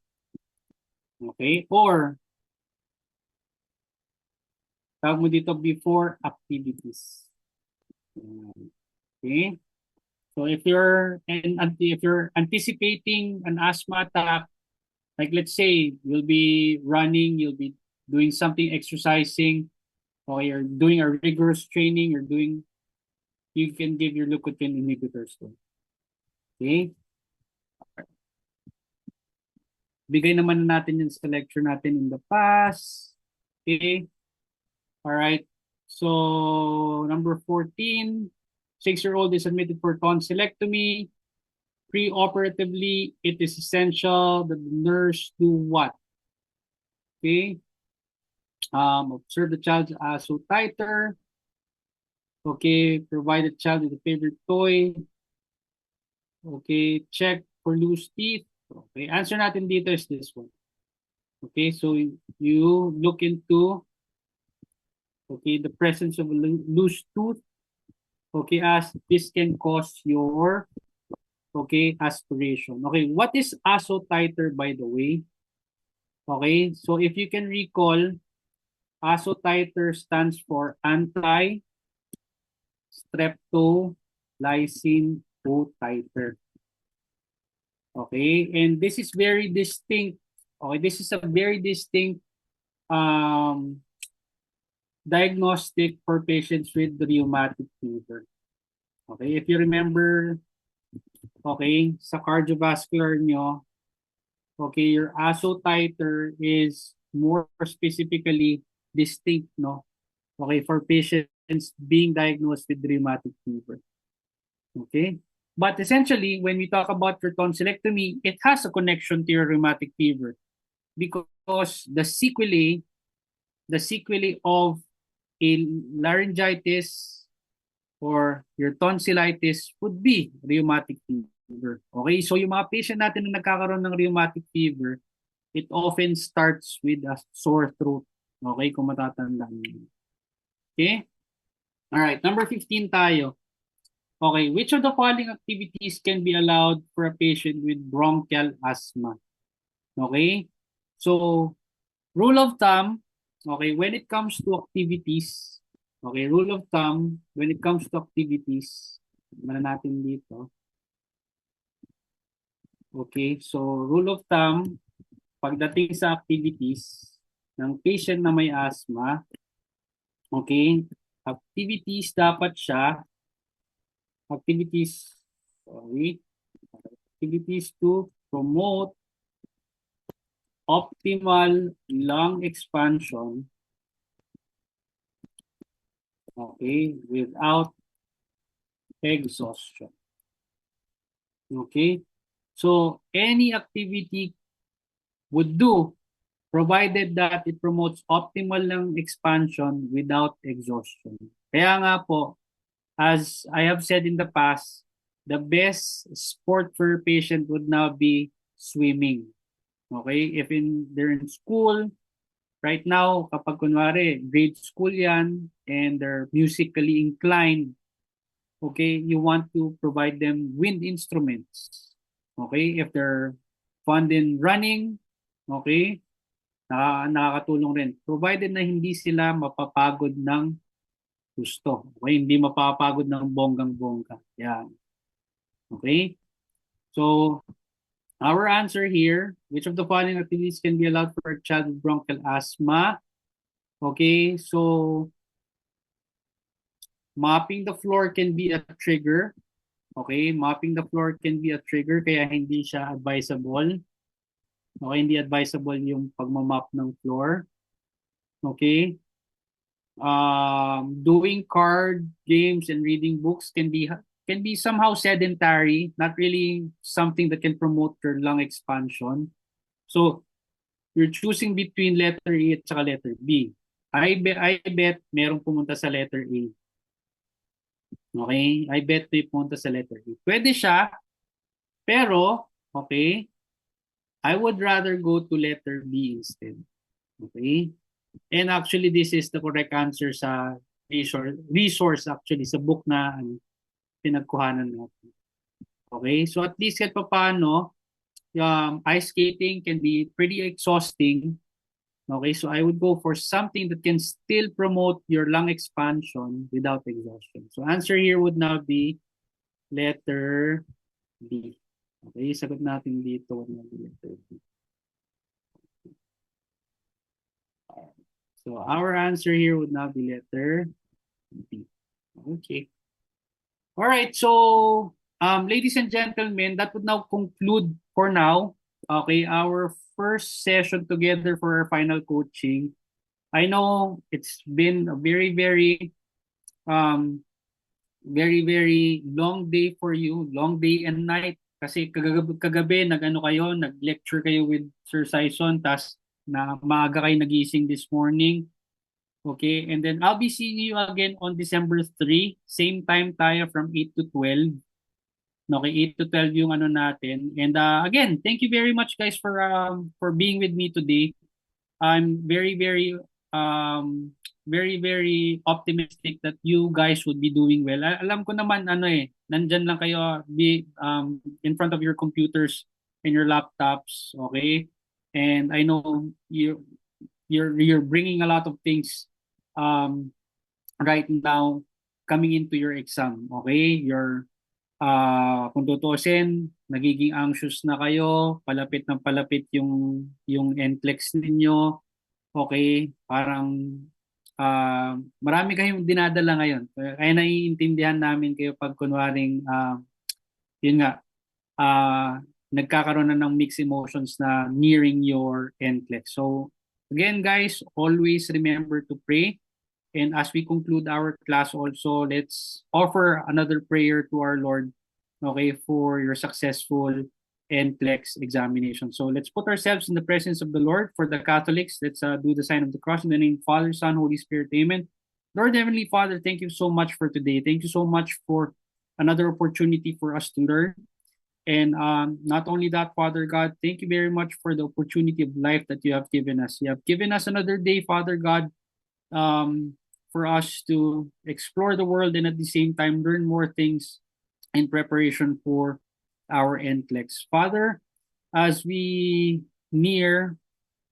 Okay, or tawag mo dito before activities. Okay, so if you're anticipating an asthma attack, like let's say you'll be running, you'll be doing something, exercising, or you're doing a rigorous training, you can give your leukotriene inhibitors to. Okay? Bigay naman natin yun sa lecture natin in the past. Okay? All right. So, number 14, 6-year-old is admitted for tonsillectomy. Pre-operatively, it is essential that the nurse do what? Okay? Observe the child's ASO titer. Okay, provide the child with a favorite toy. Okay, check for loose teeth. Okay, answer natin dito is this one. Okay, so you look into, okay, the presence of a loose tooth. Okay, as this can cause your, okay, aspiration. Okay, what is ASO titer, by the way? Okay, so if you can recall, ASO titer stands for anti-streptolysine O titer. Okay, and this is very distinct. Okay, this is a very distinct diagnostic for patients with rheumatic fever. Okay, if you remember, okay, sa cardiovascular nyo, okay, your ASO titer is more specifically distinct, no? Okay, for patients being diagnosed with rheumatic fever. Okay, but essentially, when we talk about your tonsillectomy, it has a connection to your rheumatic fever because the sequelae of a laryngitis or your tonsillitis would be rheumatic fever. Okay, so yung mga patient natin na nagkakaroon ng rheumatic fever, it often starts with a sore throat. Okay, kung matatandaan niyo. Okay? Alright, number 15 tayo. Okay, which of the following activities can be allowed for a patient with bronchial asthma? Okay? So, rule of thumb, okay, when it comes to activities, okay, rule of thumb, when it comes to activities, natin dito. Okay, so rule of thumb, pagdating sa activities ng patient na may asthma, okay, activities dapat siya, activities to promote optimal lung expansion, okay, without exhaustion. Okay, so any activity would do provided that it promotes optimal lung expansion without exhaustion. Kaya nga po, as I have said in the past, the best sport for a patient would now be swimming. Okay, if they're in school, right now, kapag kunwari, grade school yan, and they're musically inclined, okay, you want to provide them wind instruments. Okay, if they're fond in running, okay, nakakatulong rin. Provided na hindi sila mapapagod ng gusto. Okay, hindi mapapagod ng bonggang-bongga. Yan. Okay, so our answer here, which of the following activities can be allowed for a child with bronchial asthma? Okay, so mopping the floor can be a trigger. Okay, mopping the floor can be a trigger kaya hindi siya advisable. Okay, hindi advisable yung pagmamop ng floor. Okay. doing card games and reading books can be somehow sedentary, not really something that can promote your lung expansion. So you're choosing between letter A at saka letter B. I bet merong pumunta sa letter A. Okay? I bet may pumunta sa letter A. Pwede siya, pero, okay, I would rather go to letter B instead. Okay? And actually, this is the correct answer sa resource actually, sa book na pinagkuhanan natin. Okay? So at least kahit paano, ice skating can be pretty exhausting. Okay, so I would go for something that can still promote your lung expansion without exhaustion. So answer here would now be letter B. Okay, sagot natin dito na letter B. So our answer here would now be letter B. Okay. All right, so ladies and gentlemen, that would now conclude for now, okay, our first session together for our final coaching. I know it's been a very, very, very long day for you, long day and night. Kasi kagabi nag-lecture kayo with Sir Sison, tas na maaga kayo nagising this morning. Okay, and then I'll be seeing you again on December 3, same time tayo from 8 to 12. Okay, 8 to 12 yung natin. And again, thank you very much guys for being with me today. I'm very optimistic that you guys would be doing well. Alam ko naman nandyan lang kayo in front of your computers and your laptops, okay? And I know you're bringing a lot of things right now coming into your exam, okay? Kung tutuusin, nagiging anxious na kayo, palapit ng palapit yung NCLEX ninyo. Okay, parang marami kayong dinadala ngayon. Kaya naiintindihan namin kayo pag kunwaring yun nga, nagkakaroon na ng mixed emotions na nearing your NCLEX. So again guys, always remember to pray. And as we conclude our class also, let's offer another prayer to our Lord, okay, for your successful NCLEX examination. So let's put ourselves in the presence of the Lord. For the Catholics, let's do the sign of the cross in the name of Father, Son, Holy Spirit. Amen. Lord Heavenly Father, thank you so much for today. Thank you so much for another opportunity for us to learn. And not only that, Father God, thank you very much for the opportunity of life that you have given us. You have given us another day, Father God, for us to explore the world and at the same time learn more things in preparation for our NCLEX. Father, as we near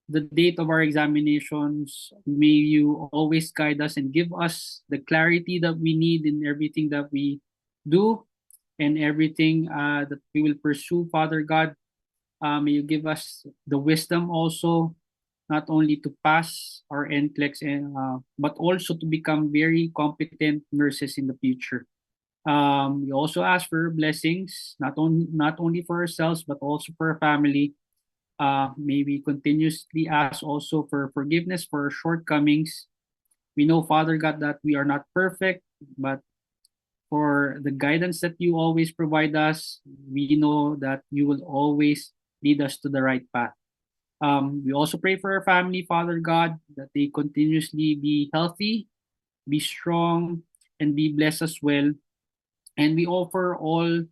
the date of our examinations, may you always guide us and give us the clarity that we need in everything that we do and everything that we will pursue, Father God. May you give us the wisdom also, not only to pass our NCLEX but also to become very competent nurses in the future. We also ask for blessings, not only for ourselves but also for our family. May we continuously ask also for forgiveness for our shortcomings. We know, Father God, that we are not perfect, but for the guidance that you always provide us, we know that you will always lead us to the right path. We also pray for our family, Father God, that they continuously be healthy, be strong, and be blessed as well. And we offer all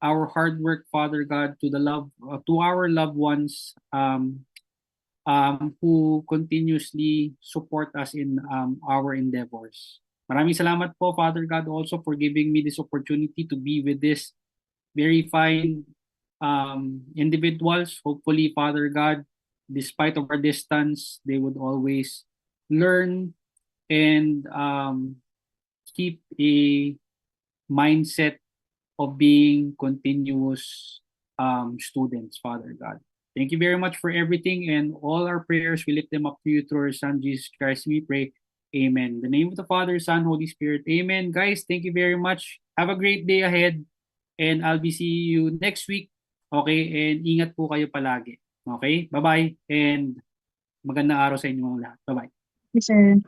our hard work, Father God, to our loved ones who continuously support us in our endeavors. Maraming salamat po, Father God, also for giving me this opportunity to be with this very fine individuals. Hopefully, Father God, despite of our distance, they would always learn and keep a mindset of being continuous students, Father God. Thank you very much for everything and all our prayers. We lift them up to you through our Son, Jesus Christ. We pray. Amen. In the name of the Father, Son, Holy Spirit. Amen. Guys, thank you very much. Have a great day ahead. And I'll be seeing you next week. Okay? And ingat po kayo palagi. Okay? Bye-bye. And magandang araw sa inyo mga lahat. Bye-bye. Yes, sir.